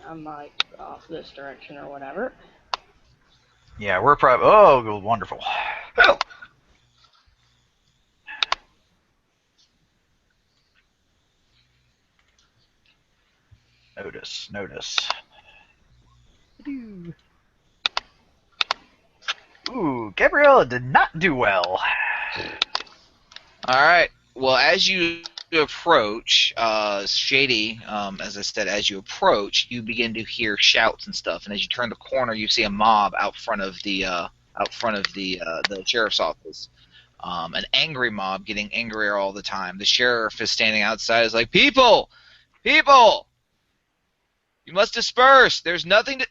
I'm like off this direction or whatever. Yeah, we're probably. Oh, wonderful. Oh. Notice. Ooh, Gabriella did not do well. All right. Well, as you approach, Shady, as I said, as you approach, you begin to hear shouts and stuff. And as you turn the corner, you see a mob out front of the sheriff's office. An angry mob, getting angrier all the time. The sheriff is standing outside, is like, "People, you must disperse. There's nothing to."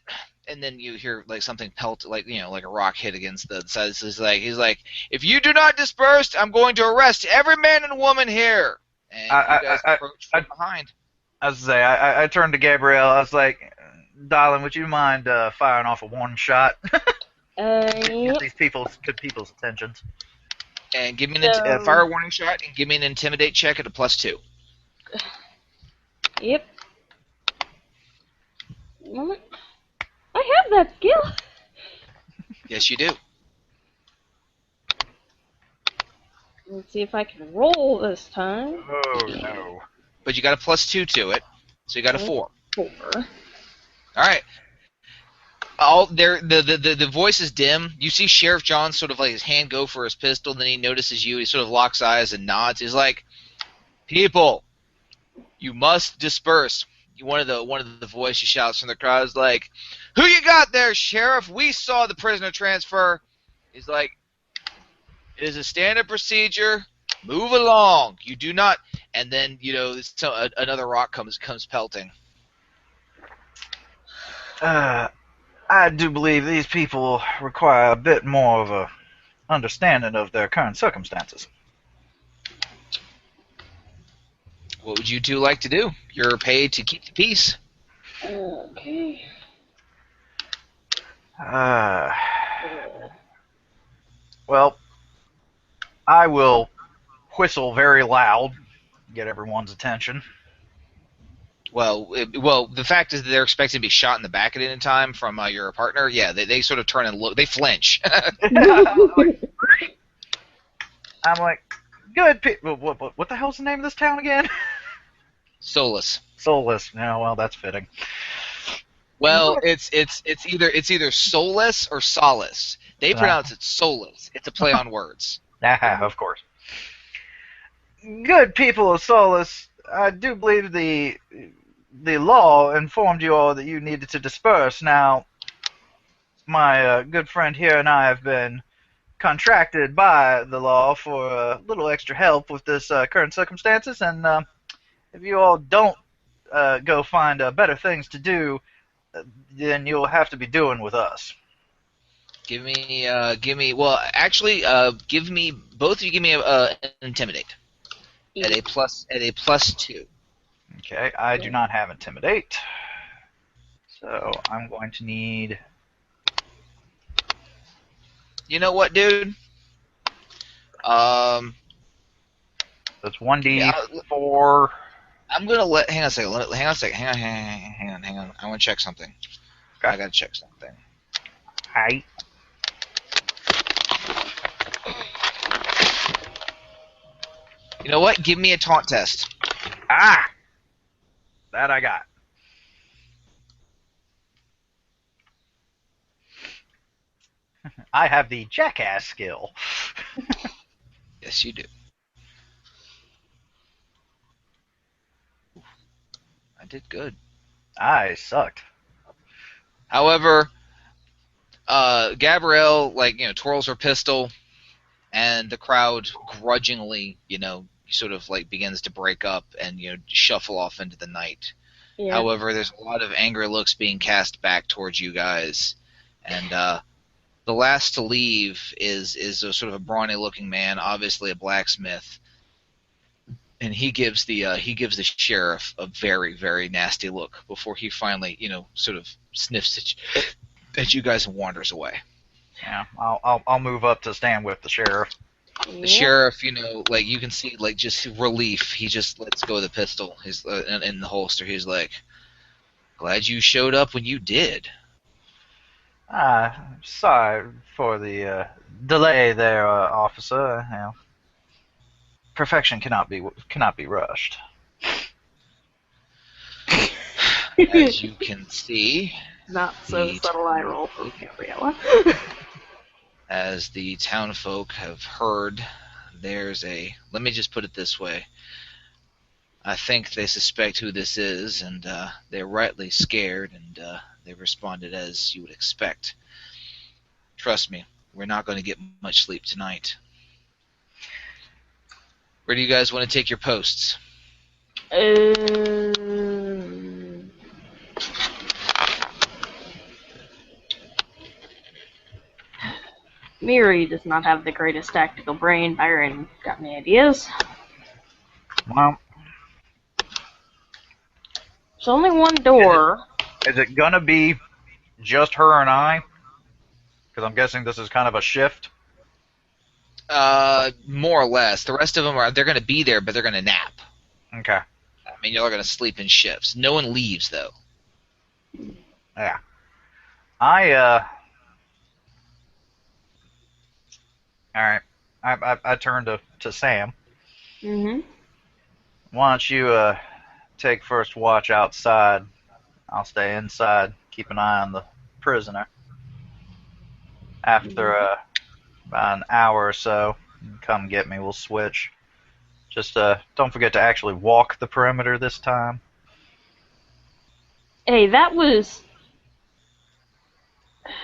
And then you hear like something pelt, like like a rock hit against the side. So he's like, "If you do not disperse, I'm going to arrest every man and woman here." And you guys approach from behind. I turned to Gabrielle. I was like, "Darling, would you mind firing off a one shot? Get these people's attentions." And give me a fire warning shot, and give me an intimidate check at a +2. Yep. I have that skill. Yes, you do. Let's see if I can roll this time. Oh no! But you got a +2 to it, so you got a 4. 4. All right. The voice is dim. You see Sheriff John sort of like his hand go for his pistol, then he notices you. He sort of locks eyes and nods. He's like, "People, you must disperse." One of the voices shouts from the crowd is like, "Who you got there, Sheriff? We saw the prisoner transfer." He's like, "It is a standard procedure. Move along. You do not." And then another rock comes pelting. I do believe these people require a bit more of a understanding of their current circumstances. What would you two like to do? You're paid to keep the peace. Okay. Well, I will whistle very loud get everyone's attention. Well, the fact is that they're expecting to be shot in the back at any time from your partner. Yeah, they sort of turn and look. They flinch. I'm like, good people. What the hell's the name of this town again? Soulless. Soulless. Yeah, well, that's fitting. Well, it's either soulless or solace. They pronounce it soulless. It's a play on words. Of course. Good people of Solus, I do believe the law informed you all that you needed to disperse. Now, my good friend here and I have been contracted by the law for a little extra help with this current circumstances, and if you all don't go find better things to do, then you'll have to be doing with us. Give me. Well, actually, give me both of you. Give me an intimidate at a +2. Okay, I do not have intimidate, so I'm going to need. You know what, dude? That's 1d4. I'm gonna let. Hang on a second. Hang on a second. Hang on. I want to check something. Okay. I gotta check something. Hi. You know what? Give me a taunt test. Ah! That I got. I have the jackass skill. Yes, you do. I did good. I sucked. However, Gabrielle, twirls her pistol, and the crowd grudgingly, sort of begins to break up and shuffle off into the night. Yeah. However, there's a lot of angry looks being cast back towards you guys, and the last to leave is a sort of a brawny-looking man, obviously a blacksmith, and he gives the sheriff a very, very nasty look before he finally sort of sniffs at you guys and wanders away. Yeah, I'll move up to stand with the sheriff. The sheriff, you can see, just relief. He just lets go of the pistol. He's in the holster. He's like, "Glad you showed up when you did." Sorry for the delay there, officer. Perfection cannot be rushed. As you can see, Not so subtle eye roll from Gabriella. as the townfolk have heard, let me just put it this way. I think they suspect who this is, and they're rightly scared, and they've responded as you would expect. Trust me, we're not going to get much sleep tonight. Where do you guys want to take your posts? Miri does not have the greatest tactical brain. Byron, got any ideas? Well, There's only one door. is it gonna be just her and I? Because I'm guessing this is kind of a shift. More or less. The rest of them they're going to be there, but they're going to nap. Okay. I mean, y'all are going to sleep in shifts. No one leaves, though. Yeah. Alright. I turn to Sam. Mm-hmm. Why don't you take first watch outside? I'll stay inside, keep an eye on the prisoner. After about an hour or so, come get me, we'll switch. Just don't forget to actually walk the perimeter this time. Hey, that was...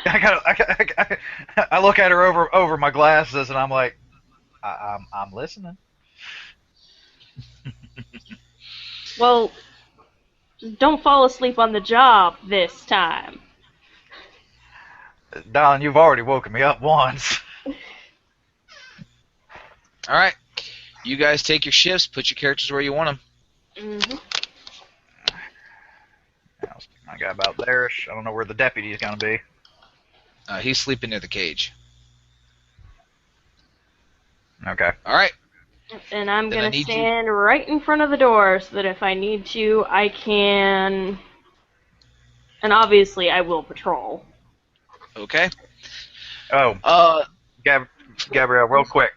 I look at her over my glasses and I'm like, I'm listening. Well, just don't fall asleep on the job this time. Darling, you've already woken me up once. All right. You guys take your shifts. Put your characters where you want them. Mm-hmm. I got about there-ish. I don't know where the deputy is going to be. He's sleeping near the cage. Okay. All right. And I'm Then I gonna need you. stand right in front of the door so that if I need to, I can. And obviously, I will patrol. Okay. Oh, Uh, Gabrielle, real quick.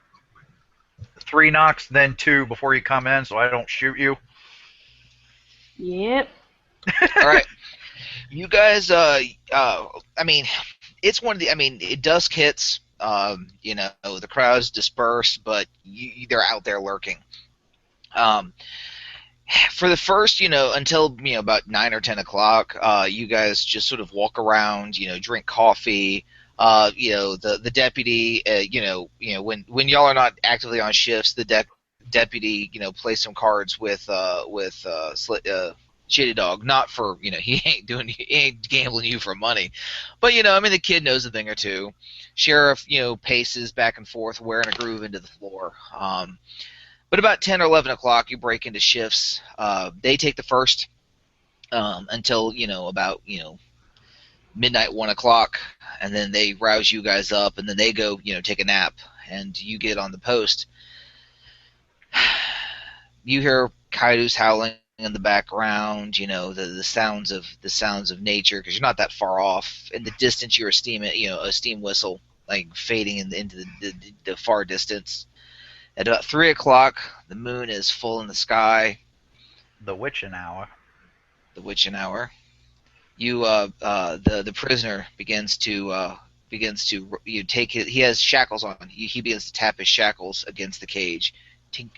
3 knocks, then 2 before you come in, so I don't shoot you. Yep. all right. You guys. I mean, it's one of the. I mean, it dusk hits. You know, the crowd's dispersed, but they're out there lurking. Um, for the first, until about 9 or 10 o'clock, you guys just sort of walk around, drink coffee. The deputy, when y'all are not actively on shifts, the deputy, plays some cards with Shady Dog. Not for he ain't gambling you for money, but I mean the kid knows a thing or two. Sheriff, paces back and forth, wearing a groove into the floor. But about 10 or 11 o'clock, you break into shifts. They take the first until, about, midnight, 1 o'clock. And then they rouse you guys up, and then they go, take a nap. And you get on the post. You hear coyotes howling in the background, the sounds of nature, because you're not that far off. In the distance, you're a steam whistle, like fading into the far distance. At about 3 o'clock, the moon is full in the sky. The witching hour. The witching hour. The prisoner begins to take he has shackles on. He begins to tap his shackles against the cage. Tink,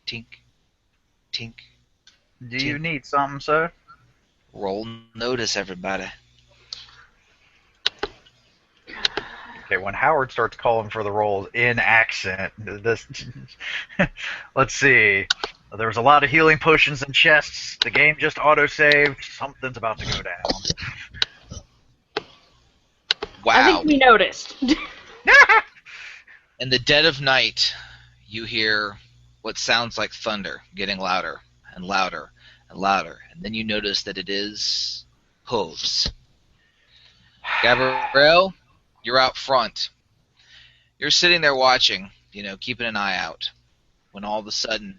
tink, tink. Do you need something, sir? Roll notice, everybody. Okay, when Howard starts calling for the rolls in accent, this. Let's see. There was a lot of healing potions and chests. The game just autosaved. Something's about to go down. Wow. I think we noticed. In the dead of night, you hear what sounds like thunder getting louder and louder and louder. And then you notice that it is hooves. Gabrielle, you're out front. You're sitting there watching, keeping an eye out. When all of a sudden,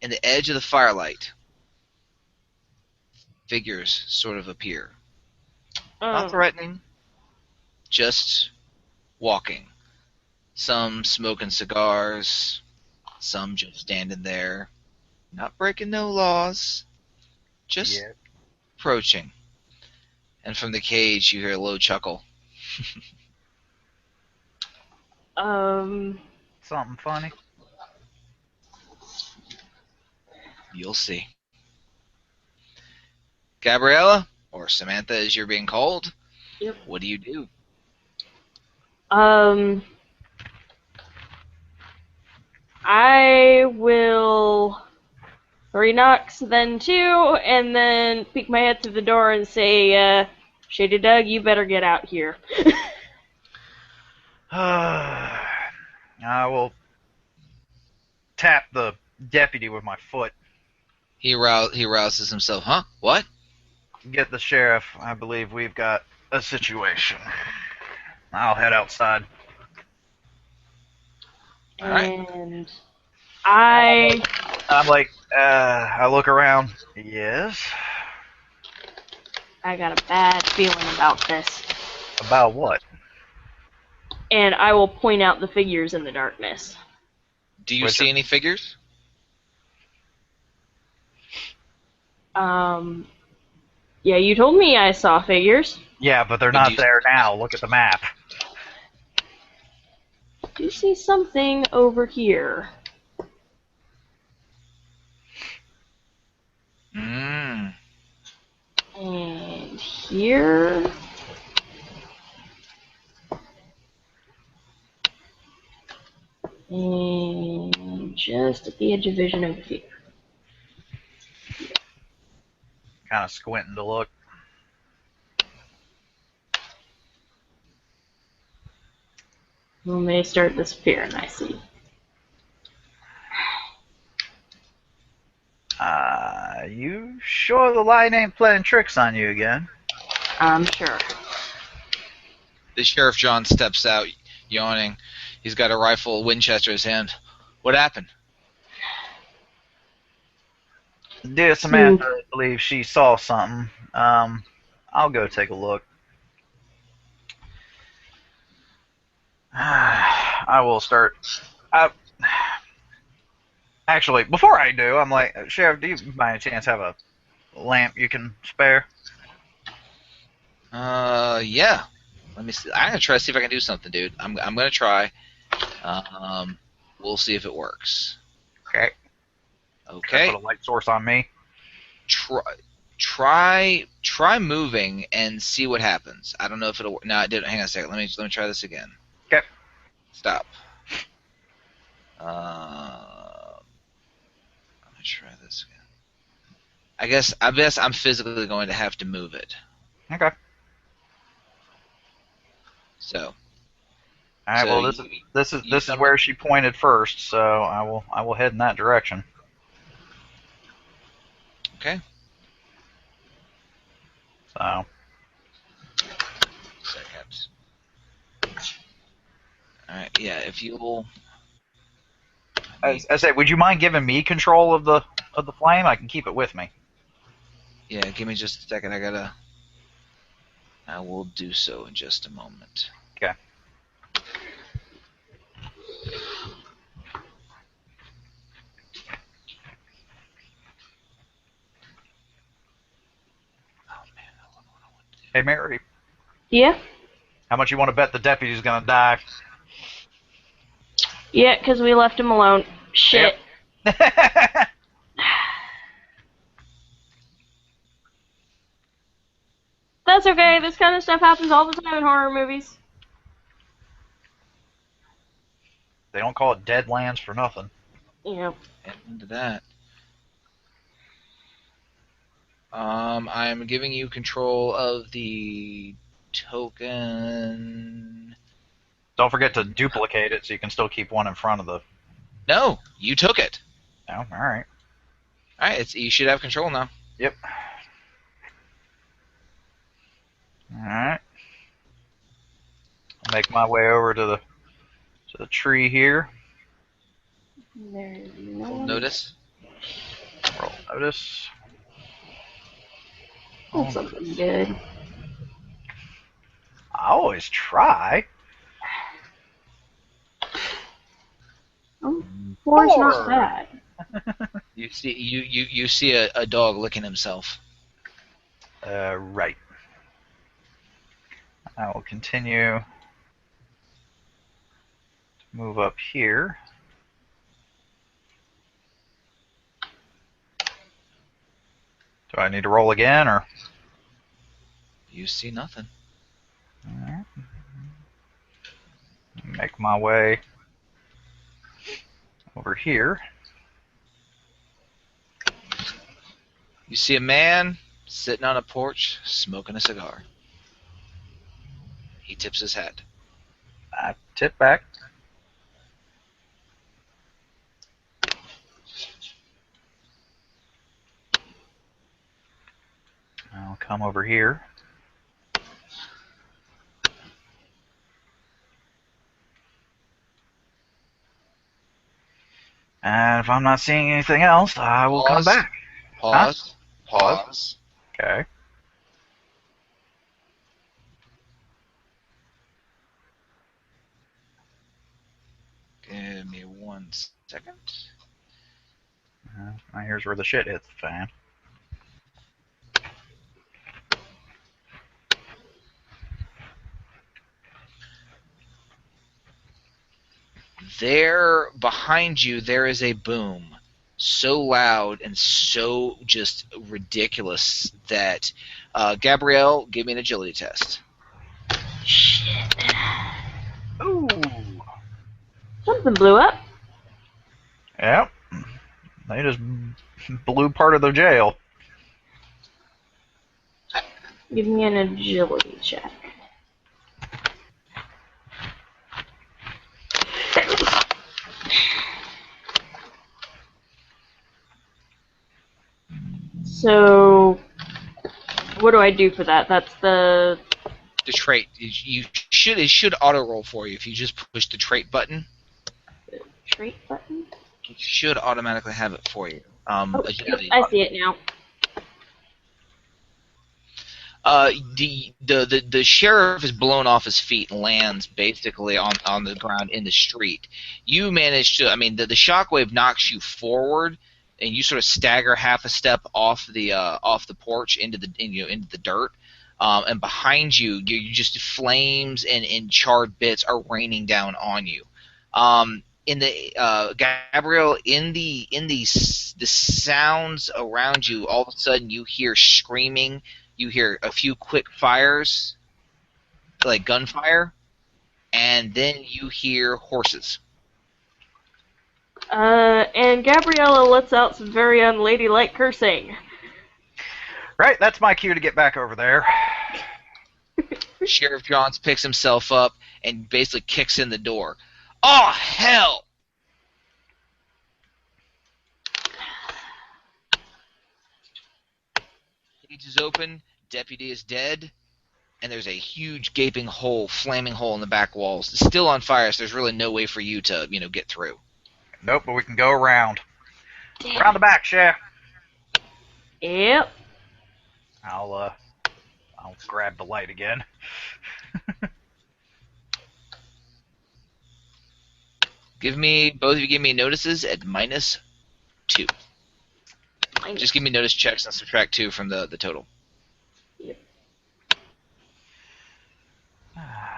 in the edge of the firelight, figures sort of appear. Not threatening, just walking. Some smoking cigars, some just standing there, not breaking no laws, just approaching. And from the cage, you hear a low chuckle. Something funny? You'll see. Gabriella, or Samantha as you're being called, Yep. What do you do? I will 3 knocks, then 2, and then peek my head through the door and say, Shady Doug, you better get out here. I will tap the deputy with my foot. He rouses himself. Huh? What? Get the sheriff. I believe we've got a situation. I'll head outside. And I look around. Yes? I got a bad feeling about this. About what? And I will point out the figures in the darkness. Do you see any figures? Yeah, you told me I saw figures. Yeah, but they're not there now. Look at the map. Do you see something over here? And here. And just at the edge of vision over here. Kind of squinting to look. When they start disappearing, I see. You sure the light ain't playing tricks on you again? I'm sure. The Sheriff John steps out, yawning. He's got a rifle, Winchester in his hand. What happened? Dear Samantha, I believe she saw something. I'll go take a look. I will start. Actually, before I do, I'm like, Sheriff, do you by any chance have a lamp you can spare? Yeah. Let me see. I'm gonna try to see if I can do something, dude. I'm gonna try. We'll see if it works. Okay. Okay. Put a light source on me. Try moving and see what happens. I don't know if it'll work. No, it didn't. Hang on a second. Let me try this again. Okay. Stop. I'm gonna try this again. I guess I'm physically going to have to move it. Okay. So. All right. So Well, this is where she pointed first, so I will head in that direction. Okay. So. Seconds. All right. Yeah. If you'll. I say, would you mind giving me control of the flame? I can keep it with me. Yeah. Give me just a second. I will do so in just a moment. Okay. Hey, Mary. Yeah? How much you want to bet the deputy's gonna die? Yeah, because we left him alone. Shit. Yep. That's okay. This kind of stuff happens all the time in horror movies. They don't call it Deadlands for nothing. Yeah. Into that. I'm giving you control of the token. Don't forget to duplicate it so you can still keep one in front of the... No, you took it. Oh, alright. Alright, you should have control now. Yep. Alright. I'll make my way over to the tree here. There's no Roll notice. Roll notice. That's something good. I always try. Four's not bad. You see a dog licking himself. Right. I will continue to move up here. Do I need to roll again, or? You see nothing. Alright. Make my way over here. You see a man sitting on a porch smoking a cigar. He tips his hat. I tip back. I'll come over here. And if I'm not seeing anything else, I will come back. Pause. Huh? Pause. Okay. Give me 1 second. Here's where the shit hits the fan. There, behind you, there is a boom so loud and so just ridiculous that Gabrielle, give me an agility test. Shit. Ooh. Something blew up. Yep. They just blew part of the jail. Give me an agility check. So, what do I do for that? That's the trait. It should auto roll for you if you just push the trait button. Straight button? It should automatically have it for you. Oh, Agility. I see it now. The sheriff is blown off his feet and lands basically on the ground in the street. You manage to, I mean, the shockwave knocks you forward, and you sort of stagger half a step off the porch into the dirt. And behind you, you just flames and charred bits are raining down on you. Gabrielle, in the sounds around you, all of a sudden you hear screaming. You hear a few quick fires, like gunfire, and then you hear horses. And Gabriella lets out some very unladylike cursing. Right, that's my cue to get back over there. Sheriff Johns picks himself up and basically kicks in the door. Oh, hell! Gate is open, deputy is dead, and there's a huge gaping hole, flaming hole in the back walls. It's still on fire, so there's really no way for you to, get through. Nope, but we can go around. Damn. Around the back, Chef. Yep. I'll grab the light again. Both of you give me notices at -2. Just give me notice checks and subtract 2 from the total. Yep.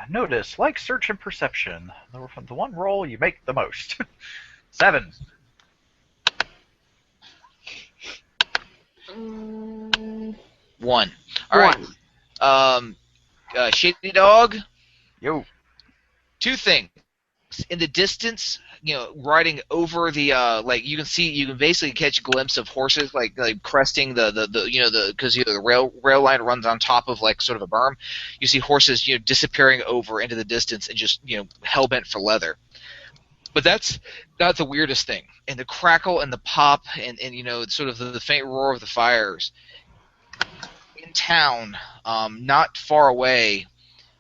Notice, like search and perception. The one roll you make the most. 7. Mm, 1. All right. Shady Dog. Yo. 2 things. In the distance, riding over the you can basically catch a glimpse of horses like cresting because the rail line runs on top of sort of a berm. You see horses disappearing over into the distance and just hell bent for leather. But that's not the weirdest thing. And the crackle and the pop and sort of the faint roar of the fires in town, not far away.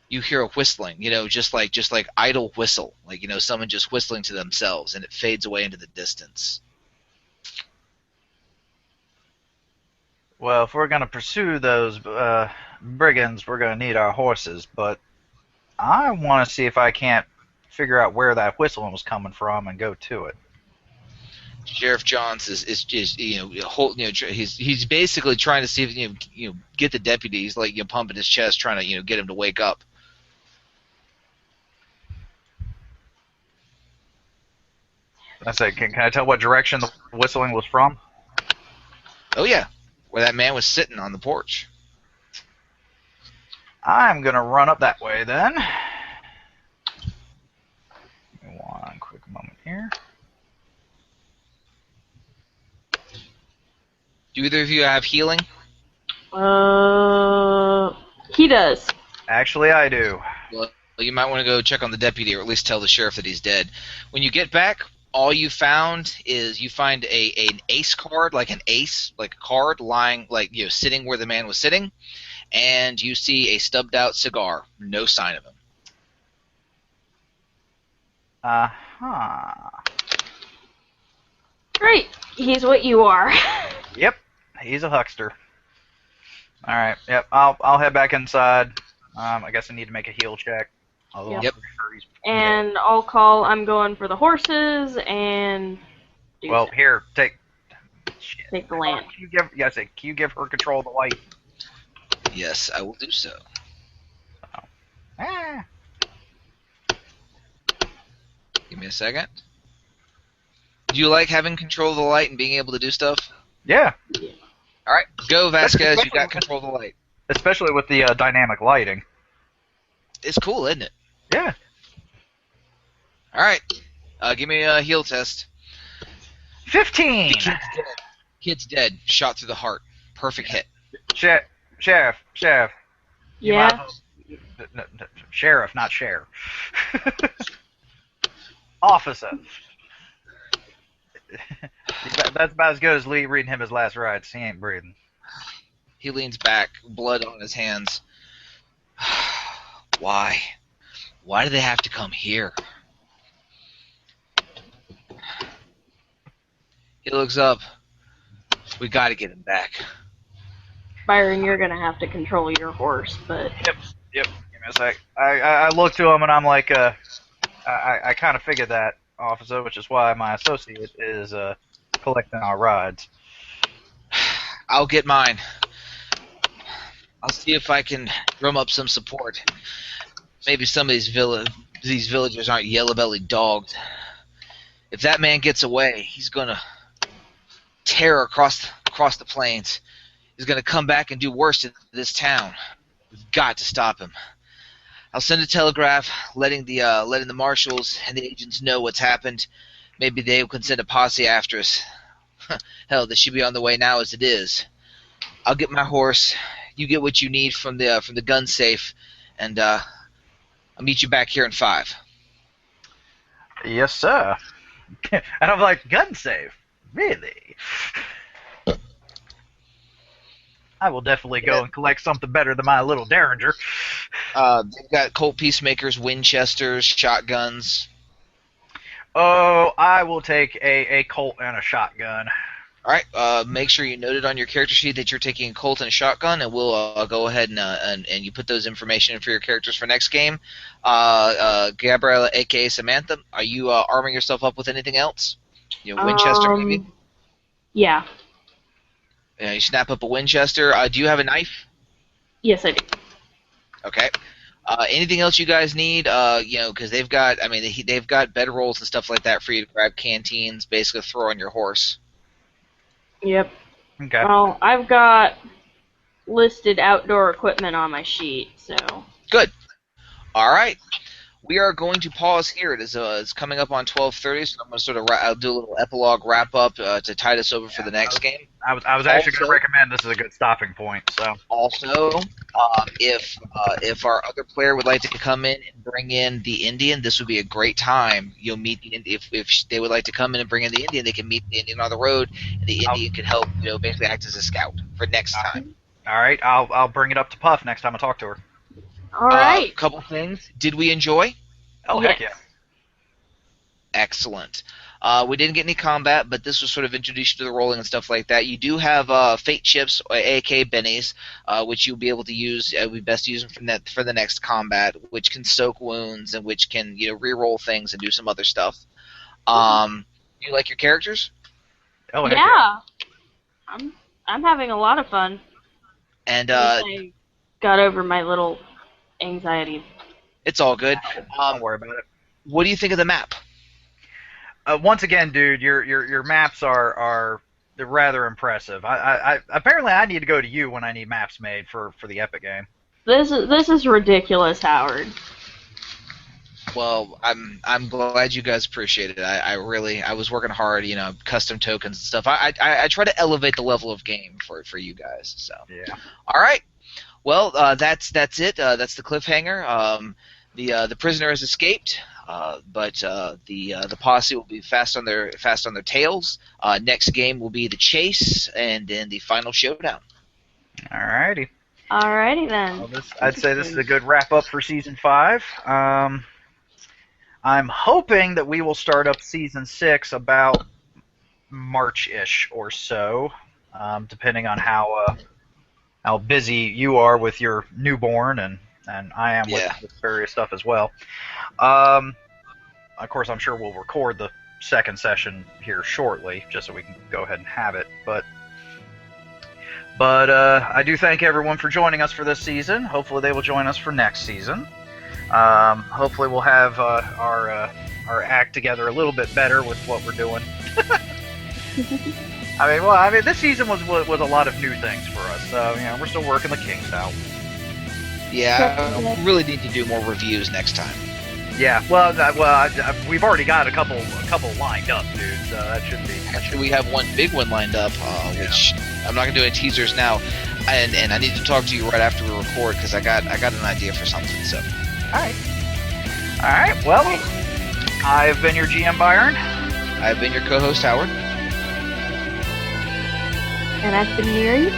You hear a whistling, just like idle whistle, someone just whistling to themselves, and it fades away into the distance. Well, if we're gonna pursue those brigands, we're gonna need our horses. But I want to see if I can't figure out where that whistling was coming from and go to it. Sheriff Johns is just he's basically trying to see if get the deputies pumping his chest, trying to get him to wake up. I say, can I tell what direction the whistling was from? Oh yeah, where that man was sitting on the porch. I'm gonna run up that way then. Give me one quick moment here. Do either of you have healing? He does. Actually, I do. Well, you might want to go check on the deputy, or at least tell the sheriff that he's dead. When you get back, all you find an ace card, like a card lying, sitting where the man was sitting, and you see a stubbed out cigar. No sign of him. Uh-huh. Great. He's what you are. Yep, he's a huckster. All right. Yep. I'll head back inside. I guess I need to make a heal check. Yep. And I'll call. I'm going for the horses and. Well, here, take the land. Can you give her control of the light? Yes, I will do so. Ah. Give me a second. Do you like having control of the light and being able to do stuff? Yeah. All right, go Vasquez. You got control of the light. Especially with the dynamic lighting. It's cool, isn't it? Yeah. All right, give me a heal test. 15. The kid's dead. Shot through the heart. Perfect hit. Sheriff. Yeah. Sheriff, not sheriff. Officer. That's about as good as Lee reading him his last rites. He ain't breathing. He leans back, blood on his hands. Why? Why do they have to come here? He looks up. We got to get him back. Byron, you're gonna have to control your horse, but Yep. Give me a sec. I look to him and I'm like, I kind of figured that, officer, which is why my associate is collecting our rides. I'll get mine. I'll see if I can drum up some support. Maybe some of these villagers aren't yellow-bellied dogs. If that man gets away, he's gonna tear across the plains. He's gonna come back and do worse to this town. We've got to stop him. I'll send a telegraph letting the marshals and the agents know what's happened. Maybe they can send a posse after us. Hell, they should be on the way now as it is. I'll get my horse. You get what you need from the gun safe, and I'll meet you back here in 5. Yes, sir. And I'm like, gun safe? Really? I will definitely go and collect something better than my little Derringer. They've got Colt Peacemakers, Winchesters, shotguns. Oh, I will take a Colt and a shotgun. All right. Make sure you note it on your character sheet that you're taking a Colt and a shotgun, and we'll go ahead and you put those information in for your characters for next game. Gabriella, aka Samantha, are you arming yourself up with anything else? Winchester, maybe. Yeah. You snap up a Winchester. Do you have a knife? Yes, I do. Okay. Anything else you guys need? Because they've got bedrolls and stuff like that for you to grab, canteens, basically throw on your horse. Yep. Okay. Well, I've got listed outdoor equipment on my sheet, so. Good. All right. We are going to pause here. It's coming up on 12:30, so I'm going to sort of I'll do a little epilogue wrap-up to tide us over for the next game. I was actually going to recommend this is a good stopping point. So also, if our other player would like to come in and bring in the Indian, this would be a great time. You'll meet the if they would like to come in and bring in the Indian, they can meet the Indian on the road, and the Indian can help basically act as a scout for next time. All right, I'll bring it up to Puff next time I talk to her. All right. Couple things. Did we enjoy? Oh, Yes. heck yeah. Excellent. We didn't get any combat, but this was sort of introduced to the rolling and stuff like that. You do have fate chips, aka bennies, which you'll be able to use. We best use them for the next combat, which can soak wounds and which can re-roll things and do some other stuff. Do you like your characters? Oh, heck Yeah. I'm having a lot of fun. And I got over my little anxiety. it's all good. Don't worry about it. What do you think of the map? Once again, dude, your maps are they're rather impressive. I apparently I need to go to you when I need maps made for the Epic game. This is ridiculous, Howard. Well, I'm glad you guys appreciate it. I was working hard, custom tokens and stuff. I try to elevate the level of game for you guys. So Yeah. all right. Well, that's it. That's the cliffhanger. The prisoner has escaped, but the posse will be fast on their tails. Next game will be the chase, and then the final showdown. Alrighty. Alrighty then. Well, I'd say this is a good wrap up for season 5. I'm hoping that we will start up season 6 about March-ish or so, depending on how busy you are with your newborn and I am with various stuff as well. Of course, I'm sure we'll record the second session here shortly, just so we can go ahead and have it. But I do thank everyone for joining us for this season. Hopefully they will join us for next season. Hopefully we'll have our act together a little bit better with what we're doing. I mean, this season was a lot of new things for us. So we're still working the kinks out. Yeah, we really need to do more reviews next time. Yeah, well, we've already got a couple lined up, dude. So that should be. Actually, we have one big one lined up, which I'm not gonna do any teasers now, and I need to talk to you right after we record because I got an idea for something. So. All right. Well, I've been your GM Byron. I've been your co-host Howard. And I've been Miri.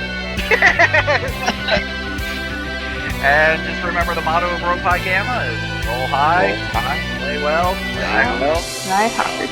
And just remember the motto of Rogue Pi Gamma is roll high, play well, die Die hard.